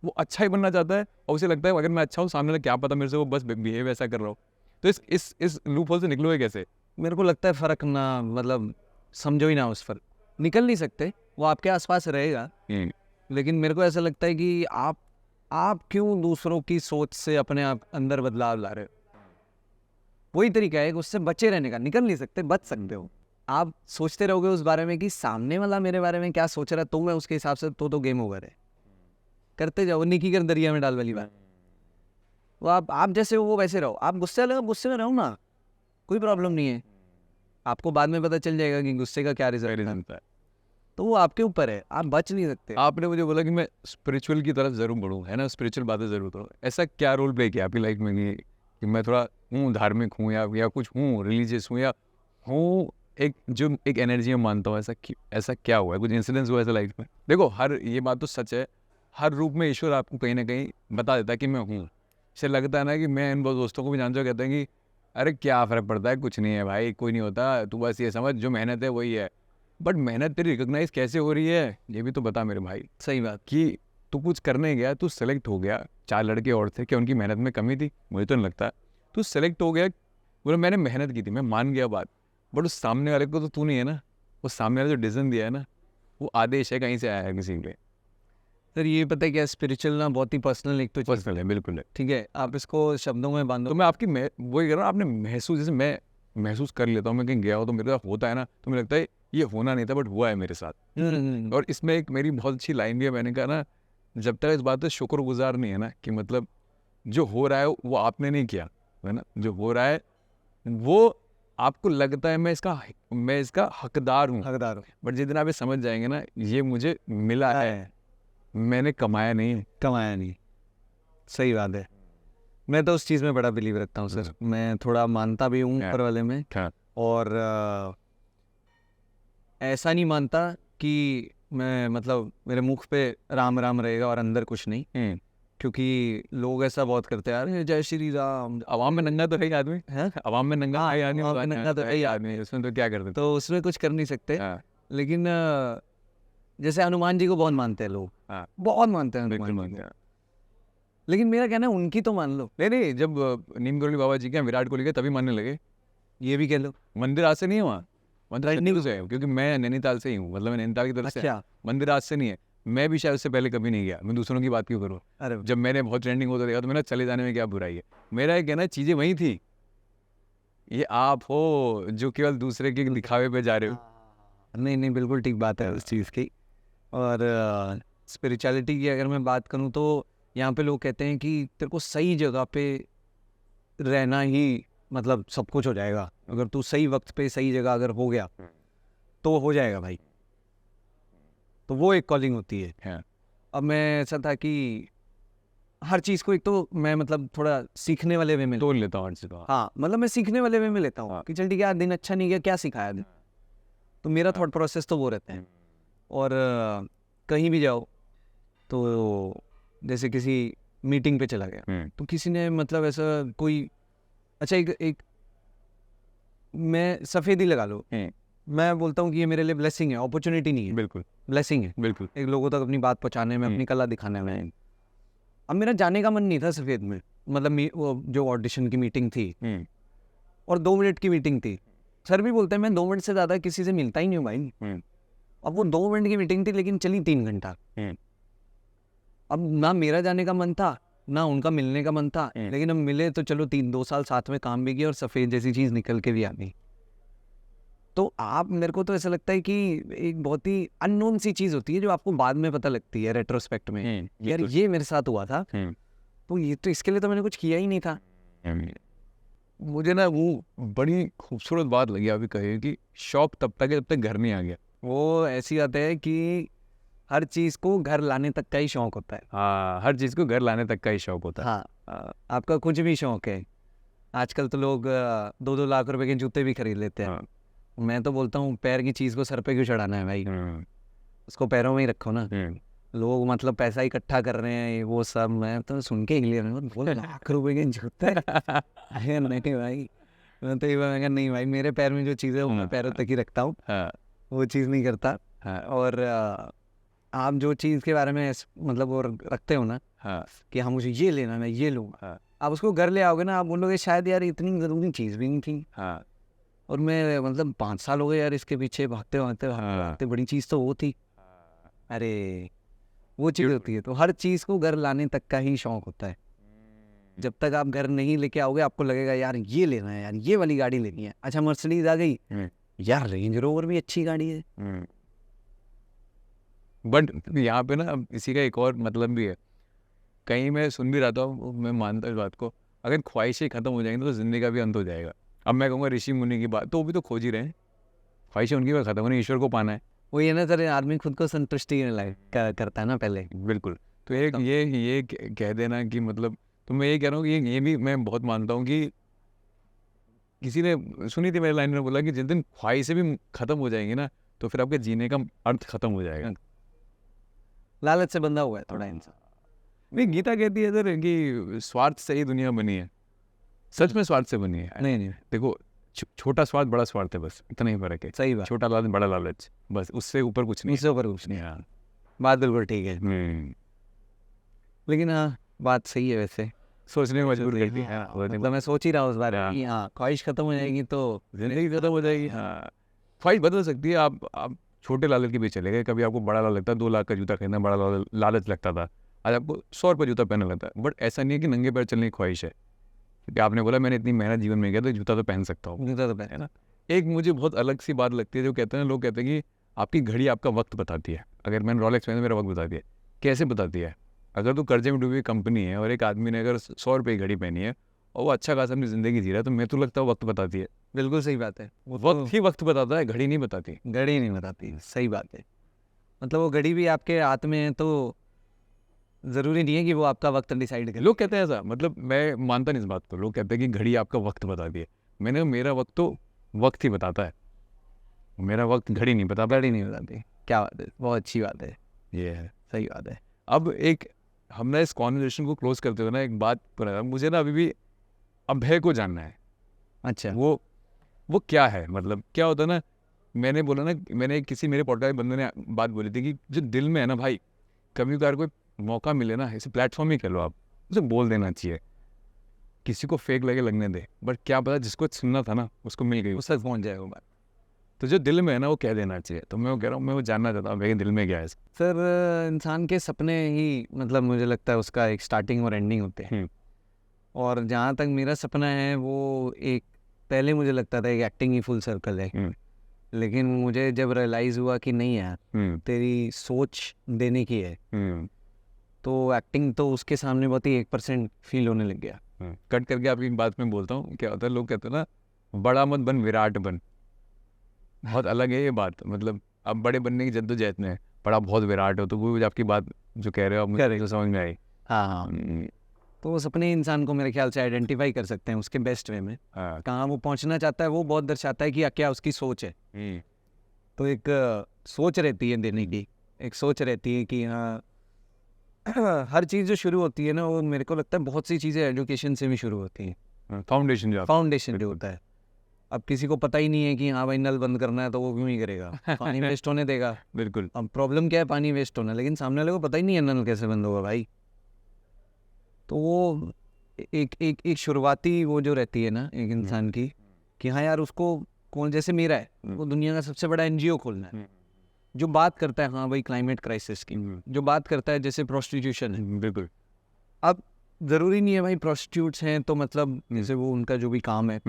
वो अच्छा ही बनना चाहता है और उसे लगता है अगर मैं अच्छा हूँ सामने वाला क्या पता मेरे से वो बस बिहेव ऐसा कर रहा हो। तो इस लूप होल से निकलोगे कैसे? मेरे को लगता है फ़र्क ना, मतलब समझो ही ना, उस पर निकल नहीं सकते, वो आपके आसपास रहेगा। लेकिन मेरे को ऐसा लगता है कि आप क्यों दूसरों की सोच से अपने आप अंदर बदलाव ला रहे हो। वही तरीका है कि उससे बचे रहने का, निकल नहीं सकते, बच सकते हो। आप सोचते रहोगे उस बारे में कि सामने वाला मेरे बारे में क्या सोच रहा है, तो मैं उसके हिसाब से तो गेम ओवर है। करते जाओ, निकी कर दरिया में डाल वाली बात। वो आप जैसे हो वो वैसे रहो, आप गुस्से वाले गुस्से में रहो ना, कोई प्रॉब्लम नहीं है। आपको बाद में पता चल जाएगा कि गुस्से का क्या रिजल्ट है, तो वो आपके ऊपर है, आप बच नहीं सकते। आपने मुझे बोला कि मैं स्पिरिचुअल की तरफ जरूर बढ़ूँ, है ना, स्पिरिचुअल बातें जरूर करूँ। ऐसा क्या रोल प्ले किया आपकी लाइफ में कि मैं थोड़ा हूँ धार्मिक हूँ या कुछ हूँ रिलीजियस हूँ या हूँ एक एनर्जी में मानता हूँ, ऐसा क्या हुआ है, कुछ इंसिडेंस हुआ ऐसा लाइफ में? देखो ये बात तो सच है, हर रूप में ईश्वर आपको कहीं ना कहीं बता देता है कि मैं हूँ। इससे लगता है ना कि मैं इन बहुत दोस्तों को भी जानता हूँ, कहते हैं कि अरे क्या फ़र्क पड़ता है, कुछ नहीं है भाई, कोई नहीं होता, तू बस ये समझ जो मेहनत है वही है। बट मेहनत तेरी रिकॉग्नाइज कैसे हो रही है ये भी तो बता मेरे भाई। सही बात। कि तू कुछ करने गया, तू सेलेक्ट हो गया, 4 लड़के और थे, क्या उनकी मेहनत में कमी थी? मुझे तो नहीं लगता। तू सेलेक्ट हो गया, बोले मैंने मेहनत की थी, मैं मान गया बात, बट उस सामने वाले को तो तू नहीं है ना, वो सामने वाले जो डिसीजन दिया है ना, वो आदेश है, कहीं से आया है किसी के, सर ये पता है क्या, स्पिरिचुअल ना बहुत ही पर्सनल एक तो चीज़ पर्सनल है, बिल्कुल है। ठीक है, आप इसको शब्दों में बांधो तो मैं आपकी वही कह रहा हूँ, आपने महसूस, जैसे मैं महसूस कर लेता हूँ, मैं कहीं गया हो तो मेरे साथ होता है ना, तो मुझे लगता है ये होना नहीं था बट हुआ है मेरे साथ। और इसमें एक मेरी बहुत अच्छी लाइन भी है, मैंने कहा ना, जब तक इस बात पे शुक्रगुजार नहीं है ना, कि मतलब जो हो रहा है वो आपने नहीं किया है ना, जो हो रहा है वो आपको लगता है मैं इसका हकदार हूँ, हकदार हो, बट जिस दिन आप ये समझ जाएंगे ना, ये मुझे मिला है, मैंने कमाया नहीं है। कमाया नहीं। सही बात है। मैं तो उस चीज़ में बड़ा बिलीव रखता हूँ सर, मैं थोड़ा मानता भी हूँ ऊपर वाले में, हाँ। और ऐसा नहीं मानता कि मैं मतलब मेरे मुख पे राम राम रहेगा और अंदर कुछ नहीं, क्योंकि लोग ऐसा बहुत करते हैं, अरे जय श्री राम, अवाम में नंगा तो है ही आदमी, है अवाम में नंगा हाँ, है ही आदमी, अवाम में नंगा तो है ही आदमी, उसमें तो क्या करते तो उसमें कुछ कर नहीं सकते। हाँ। लेकिन जैसे हनुमान जी को बहुत मानते हैं लोग, हाँ। बहुत मानते हैं बिल्कुल हनुमान जी मानते को, हैं। लेकिन मेरा कहना है उनकी तो मान लो, नहीं, जब नीम करोली बाबा जी के यहाँ विराट कोहली के तभी मानने लगे। ये भी कह लो। मंदिर आज से नहीं है वहाँ, मंदिर शनिवार से है, क्योंकि मैं नैनीताल से ही हूँ, मतलब मैं नैनीताल की तरफ से, अच्छा, मंदिर आज से नहीं है। मैं भी शायद उससे पहले कभी नहीं गया, मैं दूसरों की बात क्यों करूँ, अरे जब मैंने बहुत ट्रेंडिंग होता देखा तो मैंने चले जाने में क्या बुराई है। मेरा ये कहना है चीज़ें वही थी, ये आप हो जो केवल दूसरे के दिखावे पे जा रहे हो। नहीं नहीं, बिल्कुल ठीक बात है उस चीज़ की। और स्पिरिचुअलिटी की अगर मैं बात करूँ तो यहाँ पे लोग कहते हैं कि तेरे को सही जगह पे रहना ही मतलब सब कुछ हो जाएगा, अगर तू सही वक्त पे सही जगह अगर हो गया तो हो जाएगा भाई, तो वो एक कॉलिंग होती है। हाँ। अब मैं ऐसा था कि हर चीज़ को एक तो मैं मतलब थोड़ा सीखने वाले वे में, तोड़ लेता हूँ से तो। हाँ मतलब मैं सीखने वाले वे में लेता हूँ हाँ। कि चल ठीक है यार, दिन अच्छा नहीं गया, क्या सिखाया दिन, तो मेरा थॉट प्रोसेस तो वो रहता है। और कहीं भी जाओ तो जैसे किसी मीटिंग पे चला गया तो किसी ने मतलब ऐसा कोई, अच्छा एक मैं सफ़ेदी लगा लो, मैं बोलता हूँ कि ये मेरे लिए ब्लेसिंग है, अपॉर्चुनिटी नहीं है, बिल्कुल ब्लेसिंग है बिल्कुल। एक लोगों तक अपनी बात पहुँचाने में, अपनी कला दिखाने में। अब मेरा जाने का मन नहीं था सफ़ेद में, मतलब वो जो ऑडिशन की मीटिंग थी और 2 मिनट की मीटिंग थी, सर भी बोलते हैं मैं 2 मिनट से ज़्यादा किसी से मिलता ही नहीं हूँ भाई। अब वो 2 मिनट की मीटिंग थी लेकिन चली 3 घंटा। अब ना मेरा जाने का मन था ना उनका मिलने का मन था, लेकिन हम मिले तो चलो 2 साल साथ में काम भी किया और सफ़ेद जैसी चीज़ निकल के भी आ गई। तो आप, मेरे को तो ऐसा लगता है कि एक बहुत ही अननोन सी चीज़ होती है जो आपको बाद में पता लगती है रेट्रोस्पेक्ट में, यार ये मेरे साथ हुआ था, तो ये तो इसके लिए तो मैंने कुछ किया ही नहीं था। मुझे ना वो बड़ी खूबसूरत बात लगी आपकी कही कि शौक तब तक है जब तक घर नहीं आ गया। वो ऐसी बात है कि हर चीज़ को घर लाने तक का ही शौक होता है। हाँ, हर चीज़ को घर लाने तक का ही शौक होता है। हाँ, आपका कुछ भी शौक है, आजकल तो लोग 2-2 लाख रुपए के जूते भी खरीद लेते हैं। मैं तो बोलता हूँ पैर की चीज़ को सर पे क्यों चढ़ाना है भाई, उसको पैरों में ही रखो ना। लोग मतलब पैसा इकट्ठा कर रहे हैं वो सब, मैं तो सुन के क्लियर हूँ, बोल लाख रुपए के जूते अरे नहीं भाई, मैं तो ये मैं कहा नहीं भाई, मेरे पैर में जो चीज़ है वो मैं पैरों तक ही रखता हूँ, वो चीज़ नहीं करता। और आप जो चीज़ के बारे में मतलब वो रखते हो ना कि हाँ मुझे ये लेना, मैं ये लूँगा, आप उसको घर ले आओगे ना, आप बोलोगे शायद यार इतनी ज़रूरी चीज़ भी नहीं थी, और मैं मतलब 5 साल हो गए यार इसके पीछे भागते भागते भागते, बड़ी चीज़ तो वो थी। अरे वो चीज़ होती है, तो हर चीज़ को घर लाने तक का ही शौक होता है। जब तक आप घर नहीं लेके आओगे आपको लगेगा यार ये लेना है, यार ये वाली गाड़ी लेनी है, अच्छा मर्सिडीज आ गई, यार रेंज रोवर भी अच्छी गाड़ी है। बट यहाँ पे ना इसी का एक और मतलब भी है, कहीं मैं सुन भी रहा था, मैं मानता हूँ इस बात को, अगर ख्वाहिशें खत्म हो जाएंगी तो जिंदगी का भी अंत हो जाएगा। अब मैं कहूँगा ऋषि मुनि की बात, तो वो भी तो खोज ही रहे हैं, ख्वाहिशें उनकी भी खत्म होनी, ईश्वर को पाना है। वो ये ना सर, आदमी खुद को संतुष्टि करता है ना पहले। बिल्कुल। तो एक ये कह देना कि मतलब, तो मैं ये कह रहा हूँ कि ये भी मैं बहुत मानता हूँ कि किसी ने सुनी थी मेरे लाइन में बोला कि जिस दिन ख्वाहिशें भी खत्म हो जाएंगी ना, तो फिर आपके जीने का अर्थ खत्म हो जाएगा। लालच से बंधा हुआ है थोड़ा इंसान। नहीं, गीता कहती है सर कि स्वार्थ से ही दुनिया बनी है, सच में स्वार्थ से बनी है। नहीं देखो, छोटा स्वार्थ बड़ा स्वार्थ है, बस इतना ही फर्क है। सही बात, छोटा लालच बड़ा लालच, बस उससे ऊपर कुछ नहीं, उससे ऊपर कुछ नहीं। हाँ, बात बिल्कुल ठीक है। लेकिन हाँ, बात सही है वैसे। सोचने में मजबूर करती है ना, मतलब मैं सोच ही रहा हूँ उस बारे में कि हाँ, ख्वाहिश खत्म हो जाएगी तो जिंदगी खत्म हो जाएगी। हाँ, ख्वाहिश बदल सकती है। आप छोटे लालच के पीछे चले गए, कभी आपको बड़ा लालच लगता है, 2 लाख का जूता खरीदना बड़ा लालच लगता था, आज आपको 100 रुपये जूता पहनने लगता है। बट ऐसा नहीं है कि नंगे पैर चलने की ख्वाहिश है, क्योंकि आपने बोला मैंने इतनी मेहनत जीवन में किया तो जूता तो पहन सकता हूँ, जूता तो पहन। है ना। एक मुझे बहुत अलग सी बात लगती है, जो कहते हैं लोग कहते हैं कि आपकी घड़ी आपका वक्त बताती है। अगर मैंने रॉलेक्स पहना मेरा वक्त बताती है, कैसे बताती है? अगर तो कर्जे में डूबी हुई कंपनी है और एक आदमी ने अगर 100 रुपये की घड़ी पहनी है और वो अच्छा खासा अपनी ज़िंदगी जी रहा है, तो मैं तो लगता है वक्त बताती है। बिल्कुल सही बात है। वो वक्त ही वक्त बताता है, घड़ी नहीं बताती। घड़ी नहीं बताती, सही बात है। मतलब वो घड़ी भी आपके हाथ में है तो ज़रूरी नहीं है कि वो आपका वक्त डिसाइड करे। लोग कहते हैं ऐसा, मतलब मैं मानता नहीं इस बात को। लोग कहते हैं कि घड़ी आपका वक्त बताती है। मैंने कहा, मेरा वक्त तो वक्त ही बताता है, मेरा वक्त घड़ी नहीं बताता। घड़ी नहीं बताती। क्या बात है, बहुत अच्छी बात है, ये है। सही बात है। अब एक हमने इस कॉन्वर्सेशन को क्लोज करते हुए ना एक बात पर, मुझे ना अभी भी अभय को जानना है। अच्छा, वो क्या है, मतलब क्या होता है ना। मैंने बोला ना, मैंने किसी मेरे पॉडकास्ट बंदे ने बात बोली थी कि जो दिल में है ना भाई, कभी कभार कोई मौका मिले ना, इसे प्लेटफॉर्म ही कर लो आप, उसे बोल देना चाहिए। किसी को फेक लगे लगने दे, बट क्या पता जिसको सुनना था ना उसको मिल गई। उस तक पहुँच जाए वो बात। तो जो दिल में है ना वो कह देना चाहिए। तो मैं वो कह रहा हूँ, मैं वो जानना चाहता हूँ मेरे दिल में क्या है। सर, इंसान के सपने ही मतलब मुझे लगता है उसका एक स्टार्टिंग और एंडिंग होते हैं। और जहाँ तक मेरा सपना है वो एक, पहले मुझे लगता था एक एक्टिंग ही फुल सर्कल है, लेकिन मुझे जब रियलाइज़ हुआ कि नहीं यार, तेरी सोच देने की है, तो एक्टिंग तो उसके सामने बहुत ही 1% फील होने लग गया। कट करके आपकी बात में बोलता हूँ, क्या होता है, लोग कहते हैं ना बड़ा मत बन विराट बन। बहुत अलग है ये बात। मतलब अब बड़े बनने की जद्दोजहद में है, बड़ा बहुत विराट हो, तो वो आपकी बात जो कह रहे हो आप मुझे तो समझ में आई। हाँ, तो वो सपने इंसान को मेरे ख्याल से आइडेंटिफाई कर सकते हैं उसके बेस्ट वे में। कहाँ वो पहुँचना चाहता है वो बहुत दर्शाता है कि क्या उसकी सोच है। तो एक सोच रहती है देने की, एक सोच रहती है कि हाँ हर चीज़ जो शुरू होती है ना, वो मेरे को लगता है बहुत सी चीज़ें एजुकेशन से भी शुरू होती हैं। फाउंडेशन जो होता है, अब किसी को पता ही नहीं है कि हाँ भाई नल बंद करना है तो वो क्यों ही करेगा, पानी वेस्ट होने देगा। बिल्कुल। अब प्रॉब्लम क्या है, पानी वेस्ट होना, लेकिन सामने वाले को पता ही नहीं है नल कैसे बंद होगा भाई। तो वो एक शुरुआती वो जो रहती है ना एक इंसान की, कि हाँ यार उसको कौन, जैसे मेरा है वो दुनिया का सबसे बड़ा एनजीओ खोलना है, जो बात करता है हाँ भाई क्लाइमेट क्राइसिस की, जो बात करता है जैसे प्रोस्टिट्यूशन है। बिल्कुल। अब ज़रूरी नहीं है भाई प्रोस्टिट्यूट्स हैं तो मतलब जैसे वो उनका जो भी काम है,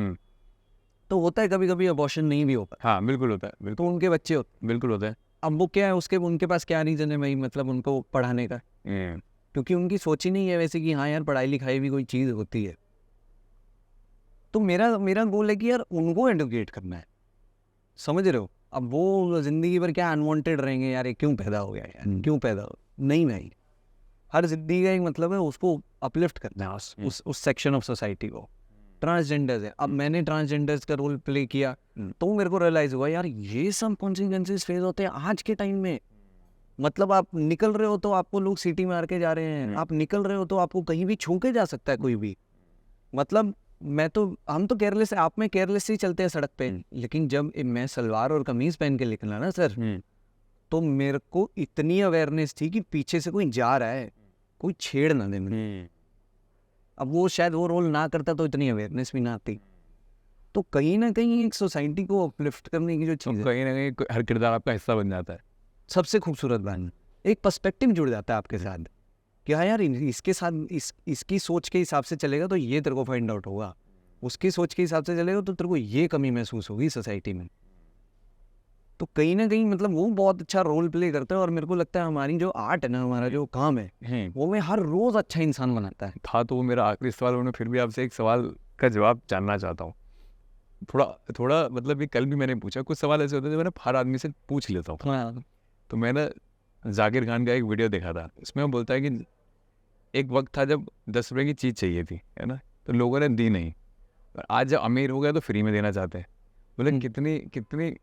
तो होता है कभी कभी अबॉर्शन नहीं भी होता। हाँ बिल्कुल होता है, तो बिल्कुल उनके बच्चे होते बिल्कुल होता है। अब वो क्या है, उनके पास क्या रीज़न है भाई, मतलब उनको पढ़ाने का, क्योंकि उनकी सोच ही नहीं है वैसे कि हाँ यार पढ़ाई लिखाई भी कोई चीज़ होती है। तो मेरा गोल है कि यार उनको एडुकेट करना है, समझ रहे हो। अब वो ज़िंदगी भर क्या अनवांटेड रहेंगे यार, ये क्यों पैदा हो गया यार, क्यों पैदा हो, नहीं भाई, हर जिंदगी का एक मतलब है उसको अपलिफ्ट करना है उस सेक्शन ऑफ सोसाइटी को। ट्रांसजेंडर्स है, अब मैंने ट्रांसजेंडर्स का रोल प्ले किया तो मेरे को रियलाइज़ हुआ यार ये सब कॉन्सिक्वेंसेस फेस होते हैं आज के टाइम में। मतलब आप निकल रहे हो तो आपको लोग सीटी मार के जा रहे हैं, आप निकल रहे हो तो आपको कहीं भी छू के जा सकता है कोई भी। मतलब हम तो केयरलेस, आप में केयरलेस ही चलते हैं सड़क पे, लेकिन जब मैं सलवार और कमीज पहन के निकला ना सर, तो मेरे को इतनी अवेयरनेस थी कि पीछे से कोई जा रहा है, कोई छेड़ ना दे मुझे। अब वो शायद वो रोल ना करता तो इतनी अवेयरनेस भी ना आती। तो कहीं ना कहीं एक सोसाइटी को अपलिफ्ट करने की जो चीज़ है, कहीं ना कहीं हर किरदार आपका हिस्सा बन जाता है। सबसे खूबसूरत बात, एक पर्सपेक्टिव जुड़ जाता है आपके साथ कि हाँ यार इसके साथ इसकी सोच के हिसाब से चलेगा तो ये तेरे को फाइंड आउट होगा, उसकी सोच के हिसाब से चलेगा तो तेरे को ये कमी महसूस होगी सोसाइटी में। तो कहीं ना कहीं मतलब वो बहुत अच्छा रोल प्ले करता है, और मेरे को लगता है हमारी जो आर्ट है ना, हमारा जो काम है वो मैं हर रोज़ अच्छा इंसान बनाता है। था तो वो मेरा आखिरी सवाल, उन्होंने फिर भी आपसे एक सवाल का जवाब जानना चाहता हूँ। थोड़ा मतलब ये कल भी मैंने पूछा, कुछ सवाल ऐसे होते हैं जो मैंने हर आदमी से पूछ लेता हूँ। तो मैंने जाकिर खान का एक वीडियो देखा था, इसमें वो बोलता है कि एक वक्त था जब 10 रुपये की चीज़ चाहिए थी, है ना, तो लोगों ने दी नहीं, पर आज जब अमीर हो गया तो फ्री में देना चाहते हैं। बोले कितनी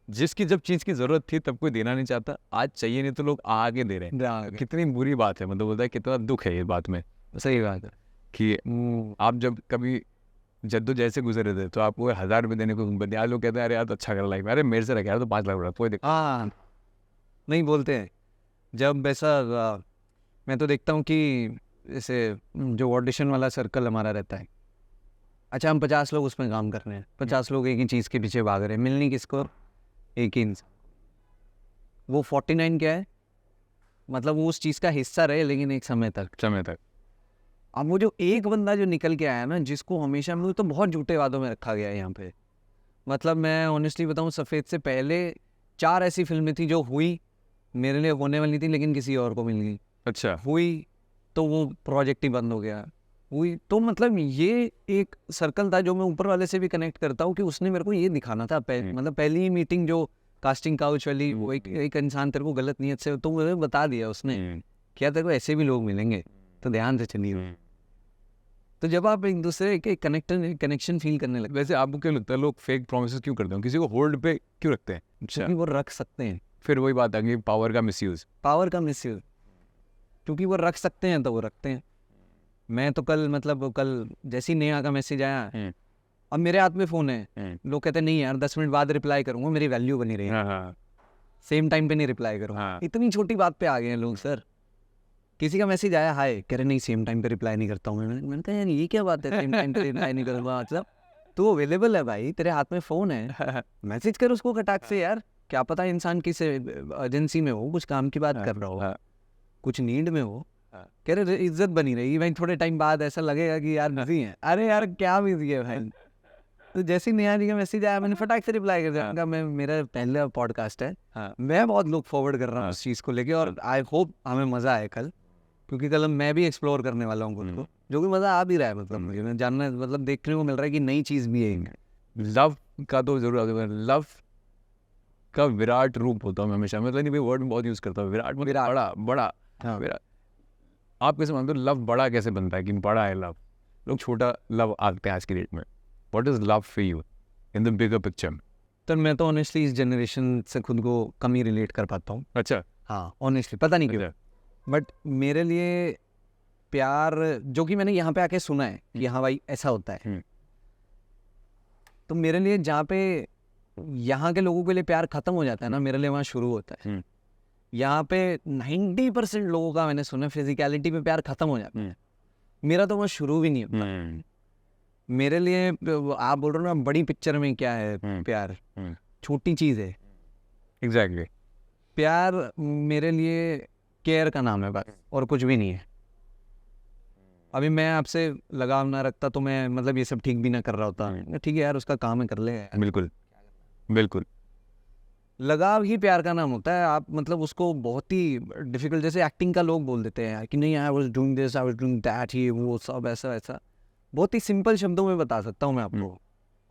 जिसकी जब चीज़ की ज़रूरत थी तब कोई देना नहीं चाहता, आज चाहिए नहीं तो लोग आगे दे रहे हैं। कितनी बुरी बात है, मतलब बोलता है कितना दुख है ये बात में। सही बात है कि आप जब कभी जद्दोजहद से गुजरे थे तो आपको 1000 रुपये देने को बंदे, आज लोग कहते हैं अरे यार तो अच्छा कर लाइफ में, अरे मेरे से रखे यार तो 5 लाख रुपये कोई हाँ नहीं बोलते हैं। जब ऐसा मैं तो देखता हूँ कि जैसे जो ऑडिशन वाला सर्कल हमारा रहता है, अच्छा हम 50 लोग उसमें काम कर रहे हैं, 50 लोग एक ही चीज़ के पीछे भाग रहे हैं, मिलनी किसको, एक ही इंसान। वो 49 क्या है, मतलब वो उस चीज़ का हिस्सा रहे लेकिन एक समय तक। अब वो जो एक बंदा जो निकल के आया ना, जिसको हमेशा मुझे तो बहुत झूठे वादों में रखा गया है यहाँ पे। मतलब मैं ऑनेस्टली बताऊँ, सफ़ेद से पहले 4 ऐसी फिल्में थी जो हुई, मेरे लिए होने वाली थी लेकिन किसी और को मिल गई। अच्छा, हुई तो वो प्रोजेक्ट ही बंद हो गया। हुई तो मतलब ये एक सर्कल था जो मैं ऊपर वाले से भी कनेक्ट करता हूँ कि उसने मेरे को ये दिखाना था मतलब पहली ही मीटिंग जो कास्टिंग काउच वाली, वो एक इंसान तेरे को गलत नीयत से तो मुझे बता दिया उसने, क्या तेरे को ऐसे भी लोग मिलेंगे तो ध्यान से चलिए। तो जब आप एक दूसरे के कनेक्शन फील करने लगते वैसे आपको क्या लगता है लोग फेक प्रोमिस क्यों करते हैं, किसी को होल्ड पे क्यों रखते हैं? हैं क्योंकि वो रख सकते हैं। फिर वही बात आ गई, पावर का मिसयूज। पावर का मिसयूज, क्योंकि वो रख सकते हैं तो वो रखते हैं। मैं तो कल जैसी नेहा का मैसेज आया, अब मेरे हाथ में फ़ोन है, लोग कहते हैं नहीं यार 10 मिनट बाद रिप्लाई करूँगा, मेरी वैल्यू बनी रही है, सेम टाइम पे नहीं रिप्लाई करूँगा। इतनी छोटी बात पे आ गए हैं लोग सर। किसी का मैसेज आया हाय, कह रहे नहीं सेम टाइम पे रिप्लाई नहीं करता हूँ। मैंने कहा यार ये क्या बात है, सेम टाइम पे रिप्लाई नहीं करूँगा, मतलब तू अवेलेबल है भाई, तेरे हाथ में फ़ोन है, मैसेज कर उसको कटाक से यार। क्या पता इंसान किस एजेंसी में हो, कुछ काम की बात कर रहा हो, कुछ नीड में हो, कह रहे इज्जत बनी रहेगी भाई। थोड़े टाइम बाद ऐसा लगेगा कि यार बिजी है, अरे यार क्या बिजी है भाई। तो जैसे ही नेहा जी का मैसेज आया, मैंने फटाक से रिप्लाई कर दिया, मैं मेरा पहला पॉडकास्ट है, मैं बहुत लुक फॉरवर्ड कर रहा हूँ उस चीज़ को लेके, और आई होप हमें मज़ा आए कल, क्योंकि कल मैं भी एक्सप्लोर करने वाला हूँ खुद को, जो कि मज़ा आ भी रहा है। मतलब मुझे मैं जानना, मतलब देखने को मिल रहा है कि नई चीज़ भी है। लव का तो जरूर, लव का विराट रूप होता हूँ हमेशा, मतलब नहीं वर्ड में बहुत यूज करता हूँ, विराट मतलब बड़ा बड़ा। विराट, आप कैसे मानते हो लव बड़ा कैसे बनता है कि बड़ा है लव? लोग छोटा लव आते हैं आज की डेट में। What is love for you in the bigger picture? तो मैं तो ऑनेस्टली इस जनरेशन से खुद को कम ही रिलेट कर पाता हूँ। अच्छा, हाँ ऑनेस्टली पता नहीं क्यों, बट मेरे लिए प्यार जो कि मैंने यहाँ पे आके सुना है कि हाँ भाई ऐसा होता है, तो मेरे लिए जहाँ पे यहाँ के लोगों के लिए प्यार खत्म हो जाता है ना, मेरे लिए वहाँ शुरू होता है। यहाँ पे 90% लोगों का मैंने सुना फिजिकलिटी पे प्यार खत्म हो जाता है, मेरा तो वहाँ शुरू भी नहीं होता। मेरे लिए आप बोल रहे हो ना बड़ी पिक्चर में क्या है प्यार, छोटी चीज़ है। एग्जैक्टली, प्यार मेरे लिए केयर का नाम है बस, और कुछ भी नहीं है। अभी मैं आपसे लगाव ना रखता तो मैं मतलब ये सब ठीक भी ना कर रहा होता। ठीक है यार, उसका काम है, कर ले। बिल्कुल बिल्कुल। लगाव ही प्यार का नाम होता है। आप मतलब उसको बहुत ही डिफिकल्ट, जैसे एक्टिंग का लोग बोल देते हैं कि नहीं I was doing this, I was doing that, ये वो सब ऐसा ऐसा। बहुत ही सिंपल शब्दों में बता सकता हूँ मैं आपको,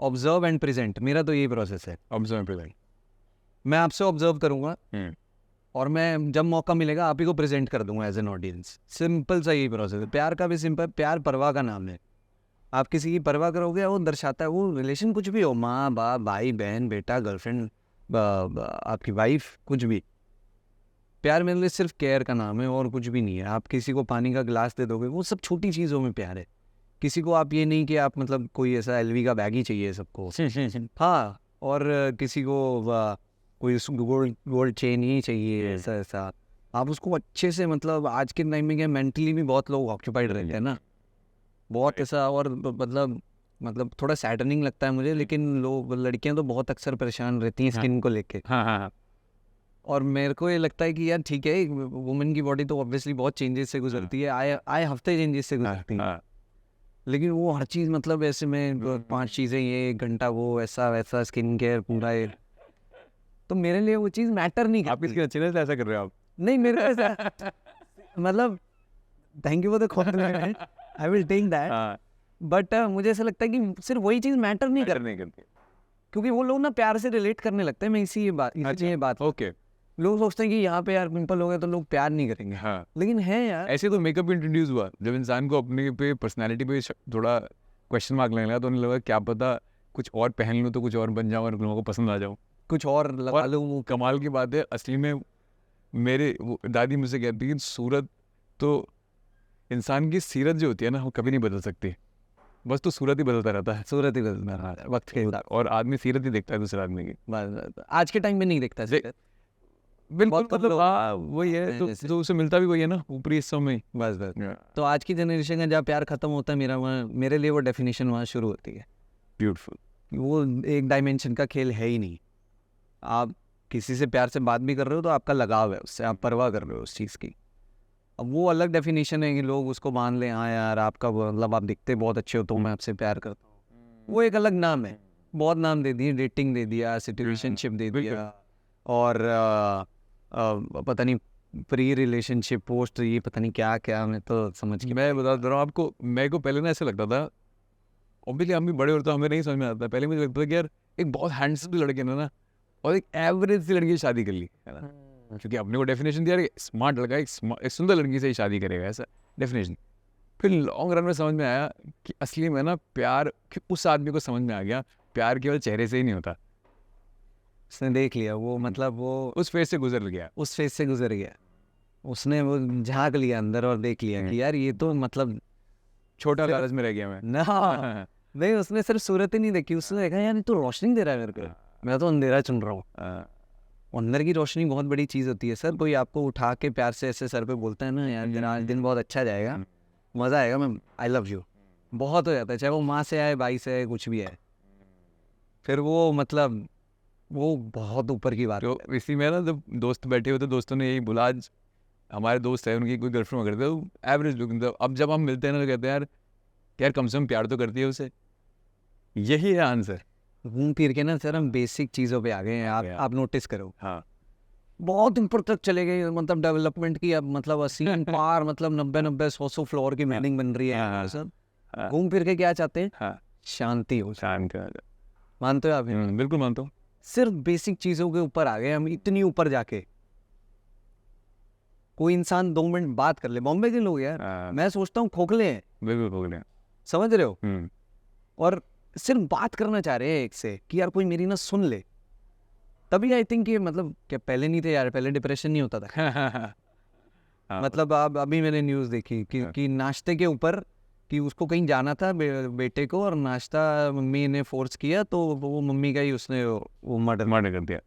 ऑब्जर्व एंड प्रेजेंट, मेरा तो यही प्रोसेस है। ऑब्जर्व प्रेजेंट, मैं आपसे ऑब्जर्व करूँगा और मैं जब मौका मिलेगा आप ही को प्रेजेंट कर दूंगा एज एन ऑडियंस। सिंपल सा यही प्रोसेस है। प्यार का भी सिंपल, प्यार परवाह का नाम है। आप किसी की परवाह करोगे, वो दर्शाता है, वो रिलेशन कुछ भी हो, माँ बाप, भाई बहन, बेटा, गर्लफ्रेंड, आपकी वाइफ, कुछ भी। प्यार मेरे लिए सिर्फ केयर का नाम है और कुछ भी नहीं है। आप किसी को पानी का गिलास दे दोगे, वो सब छोटी चीज़ों में प्यार है। किसी को आप ये नहीं कि आप मतलब कोई ऐसा एलवी का बैग ही चाहिए सबको, हाँ, और किसी को कोई गोल्ड चेन ही चाहिए, ऐसा ऐसा। आप उसको अच्छे से, मतलब आज के टाइम में क्या मेंटली भी बहुत लोग ऑक्यूपाइड रहते हैं ना, बहुत ऐसा। और मतलब थोड़ा सैडनिंग लगता है मुझे, लेकिन लोग, लड़कियां तो बहुत अक्सर परेशान रहती हैं स्किन को लेके। हाँ। और मेरे को ये लगता है कि यार ठीक है, वुमेन की बॉडी तो ऑब्वियसली बहुत चेंजेस से गुजरती है, आए हफ्ते चेंजेस से गुजरती है, लेकिन वो हर चीज़ मतलब ऐसे में 5 चीज़ें, ये 1 घंटा वो, ऐसा वैसा, स्किन केयर पूरा, ये तो मेरे लिए वो चीज़ मैटर नहीं करती। आप किसकी अच्छे से ऐसा कर रहे हो आप? नहीं मेरे ऐसा मतलब thank you for the compliment, I will take that, but मुझे ऐसा लगता है कि सिर्फ वही चीज़ मैटर नहीं करती, क्योंकि वो लोग ना प्यार से रिलेट करने लगते हैं। मैं इसी बात ओके, लोग सोचते हैं कि यहाँ पे यार पिंपल हो गया तो लोग प्यार नहीं करेंगे, हाँ, लेकिन है यार। ऐसे तो मेकअप इंट्रोड्यूस हुआ जब इंसान को अपने पे पर्सनालिटी पे थोड़ा क्वेश्चन मार्क लगने लगा, तो उन्हें लगा क्या पता कुछ और पहन लूँ तो कुछ और बन जाऊँ और लोगों को पसंद आ जाऊँ, कुछ और लगा लूँ। कमाल की बात है, असली में मेरे दादी मुझसे कहती है सूरत तो इंसान की सीरत जो होती है ना, वो कभी नहीं बदल सकती, बस तो सूरत ही बदलता रहता है। सूरत ही बदलता रहता है वक्त के हिसाब, और आदमी सीरत ही देखता है दूसरे आदमी की। आज के टाइम में नहीं देखता सीरत। बिल्कुल बहुत कम मतलब लोग- हाँ वही है जैसे- तो उसे मिलता भी वही है ना ऊपरी हिस्सों में बस तो आज की जनरेशन का जब प्यार खत्म होता है मेरे लिए वो डेफिनेशन वहाँ शुरू होती है। ब्यूटीफुल वो एक डायमेंशन का खेल है ही नहीं। आप किसी से प्यार से बात भी कर रहे हो तो आपका लगाव है उससे, आप परवाह कर रहे हो उस चीज़ की। अब वो अलग डेफिनेशन है कि लोग उसको मान लें, हाँ यार आपका मतलब आप दिखते बहुत अच्छे हो तो मैं आपसे प्यार करता हूँ, वो एक अलग नाम है। बहुत नाम दे दिए, डेटिंग दे दिया, सिचुएशनशिप दे दिया, और पता नहीं प्री रिलेशनशिप, पोस्ट, ये पता नहीं क्या क्या, मैं तो समझ के मैं बता रहा हूँ आपको, मेरे को पहले ना ऐसा लगता था, ऑब्वियसली हम भी बड़े होते तो हमें नहीं समझ में आता। पहले मुझे लगता था कि यार एक बहुत हैंडसम लड़के ने ना और एक एवरेज सी लड़की से शादी कर ली है ना, क्योंकि अपने को डेफिनेशन दिया स्मार्ट लड़का एक सुंदर लड़की से ही शादी करेगा, ऐसा डेफिनेशन। फिर लॉन्ग रन में समझ में आया कि असली में ना प्यार, कि उस आदमी को समझ में आ गया प्यार केवल चेहरे से ही नहीं होता, उसने देख लिया वो, मतलब वो उस फेज से गुजर गया। उस फेज से गुजर गया, उसने वो झांक लिया अंदर और देख लिया कि यार ये तो मतलब छोटा सिर्फ- लालच में रह गया मैं। ना नहीं, उसने सिर्फ सूरत ही नहीं देखी, उसने देखा यार ये तो रोशनी दे रहा है मेरे को, मैं तो अंधेरा चुन रहा हूँ। अंदर की रोशनी बहुत बड़ी चीज़ होती है सर। कोई आपको उठा के प्यार से ऐसे सर पे बोलता है ना, यार जरा आज दिन बहुत अच्छा जाएगा, मज़ा आएगा, मैं आई लव यू, बहुत हो जाता है, चाहे वो माँ से आए, भाई से आए, कुछ भी आए, फिर वो मतलब वो बहुत ऊपर की बात तो है। इसी में ना जब दोस्त बैठे हुए थे, दोस्तों ने यही बोला, आज हमारे दोस्त है उनकी कोई गर्लफ्रेंड वगैरह थे, एवरेज लुक, मतलब अब जब हम मिलते हैं ना तो कहते हैं यार कम से कम प्यार तो करती है उसे। यही है आंसर। घूम फिर के ना सर हम बेसिक चीज़ों पे आ गए हैं। आप नोटिस करो, हाँ बहुत ऊपर तक चले गए, मतलब डेवलपमेंट की, अब मतलब 80 पार, मतलब 90 100 फ्लोर की बिल्डिंग बन रही है सर। घूम फिर के क्या चाहते हैं? हाँ शांति हो। शांत मानते हो आप? बिल्कुल मानता हूँ। सिर्फ बेसिक चीज़ों के ऊपर आ गए हम, इतनी ऊपर जाके। कोई इंसान 2 मिनट बात कर ले, बॉम्बे के लोग यार मैं सोचता हूँ खोखले हैं, बिल्कुल बोल रहे समझ रहे हो, हैं। और सिर्फ बात करना चाह रहे हैं एक से कि यार कोई मेरी ना सुन ले। तभी आई थिंक ये, मतलब क्या पहले नहीं थे यार, पहले डिप्रेशन नहीं होता था। हाँ। मतलब अब अभी मैंने न्यूज़ देखी कि नाश्ते के ऊपर, कि उसको कहीं जाना था बेटे को, और नाश्ता मम्मी ने फोर्स किया तो वो मम्मी का ही उसने वो मर्डर कर दिया।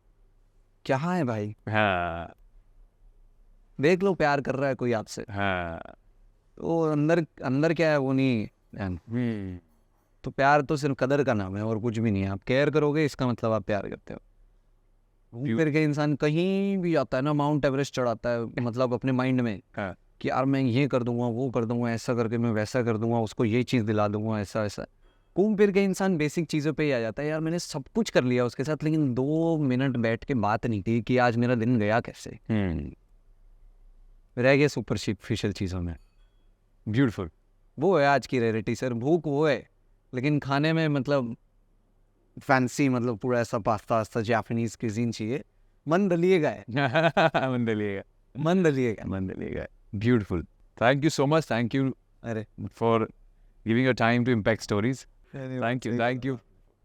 क्या है भाई, हाँ देख लो प्यार कर रहा है कोई आपसे, हाँ तो अंदर अंदर क्या है वो नहीं। तो प्यार तो सिर्फ कदर का नाम है और कुछ भी नहीं है। आप केयर करोगे इसका मतलब आप प्यार करते हो। घूम फिर के इंसान कहीं भी जाता है ना, माउंट एवरेस्ट चढ़ाता है, मतलब अपने माइंड में हाँ कि यार मैं ये कर दूंगा, वो कर दूंगा, ऐसा करके मैं वैसा कर दूंगा, उसको ये चीज़ दिला दूंगा, ऐसा ऐसा। घूम फिर के इंसान बेसिक चीज़ों पे ही आ जाता है, यार मैंने सब कुछ कर लिया उसके साथ, लेकिन 2 मिनट बैठ के बात नहीं की कि आज मेरा दिन गया कैसे, रह गए सुपरफिशियल चीज़ों में। ब्यूटीफुल। वो है आज की रियलिटी सर। भूख वो है, लेकिन खाने में मतलब फैंसी, मतलब पूरा ऐसा पास्ता वास्ता जापानीज क्यूजीन चाहिए। मन दलिएगा है, मन दलिएगा। Beautiful. Thank you so much. Thank you अरे for giving your time to Impact Stories.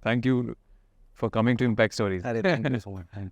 Thank you for coming to Impact Stories. अरे थैंक यू सो मच।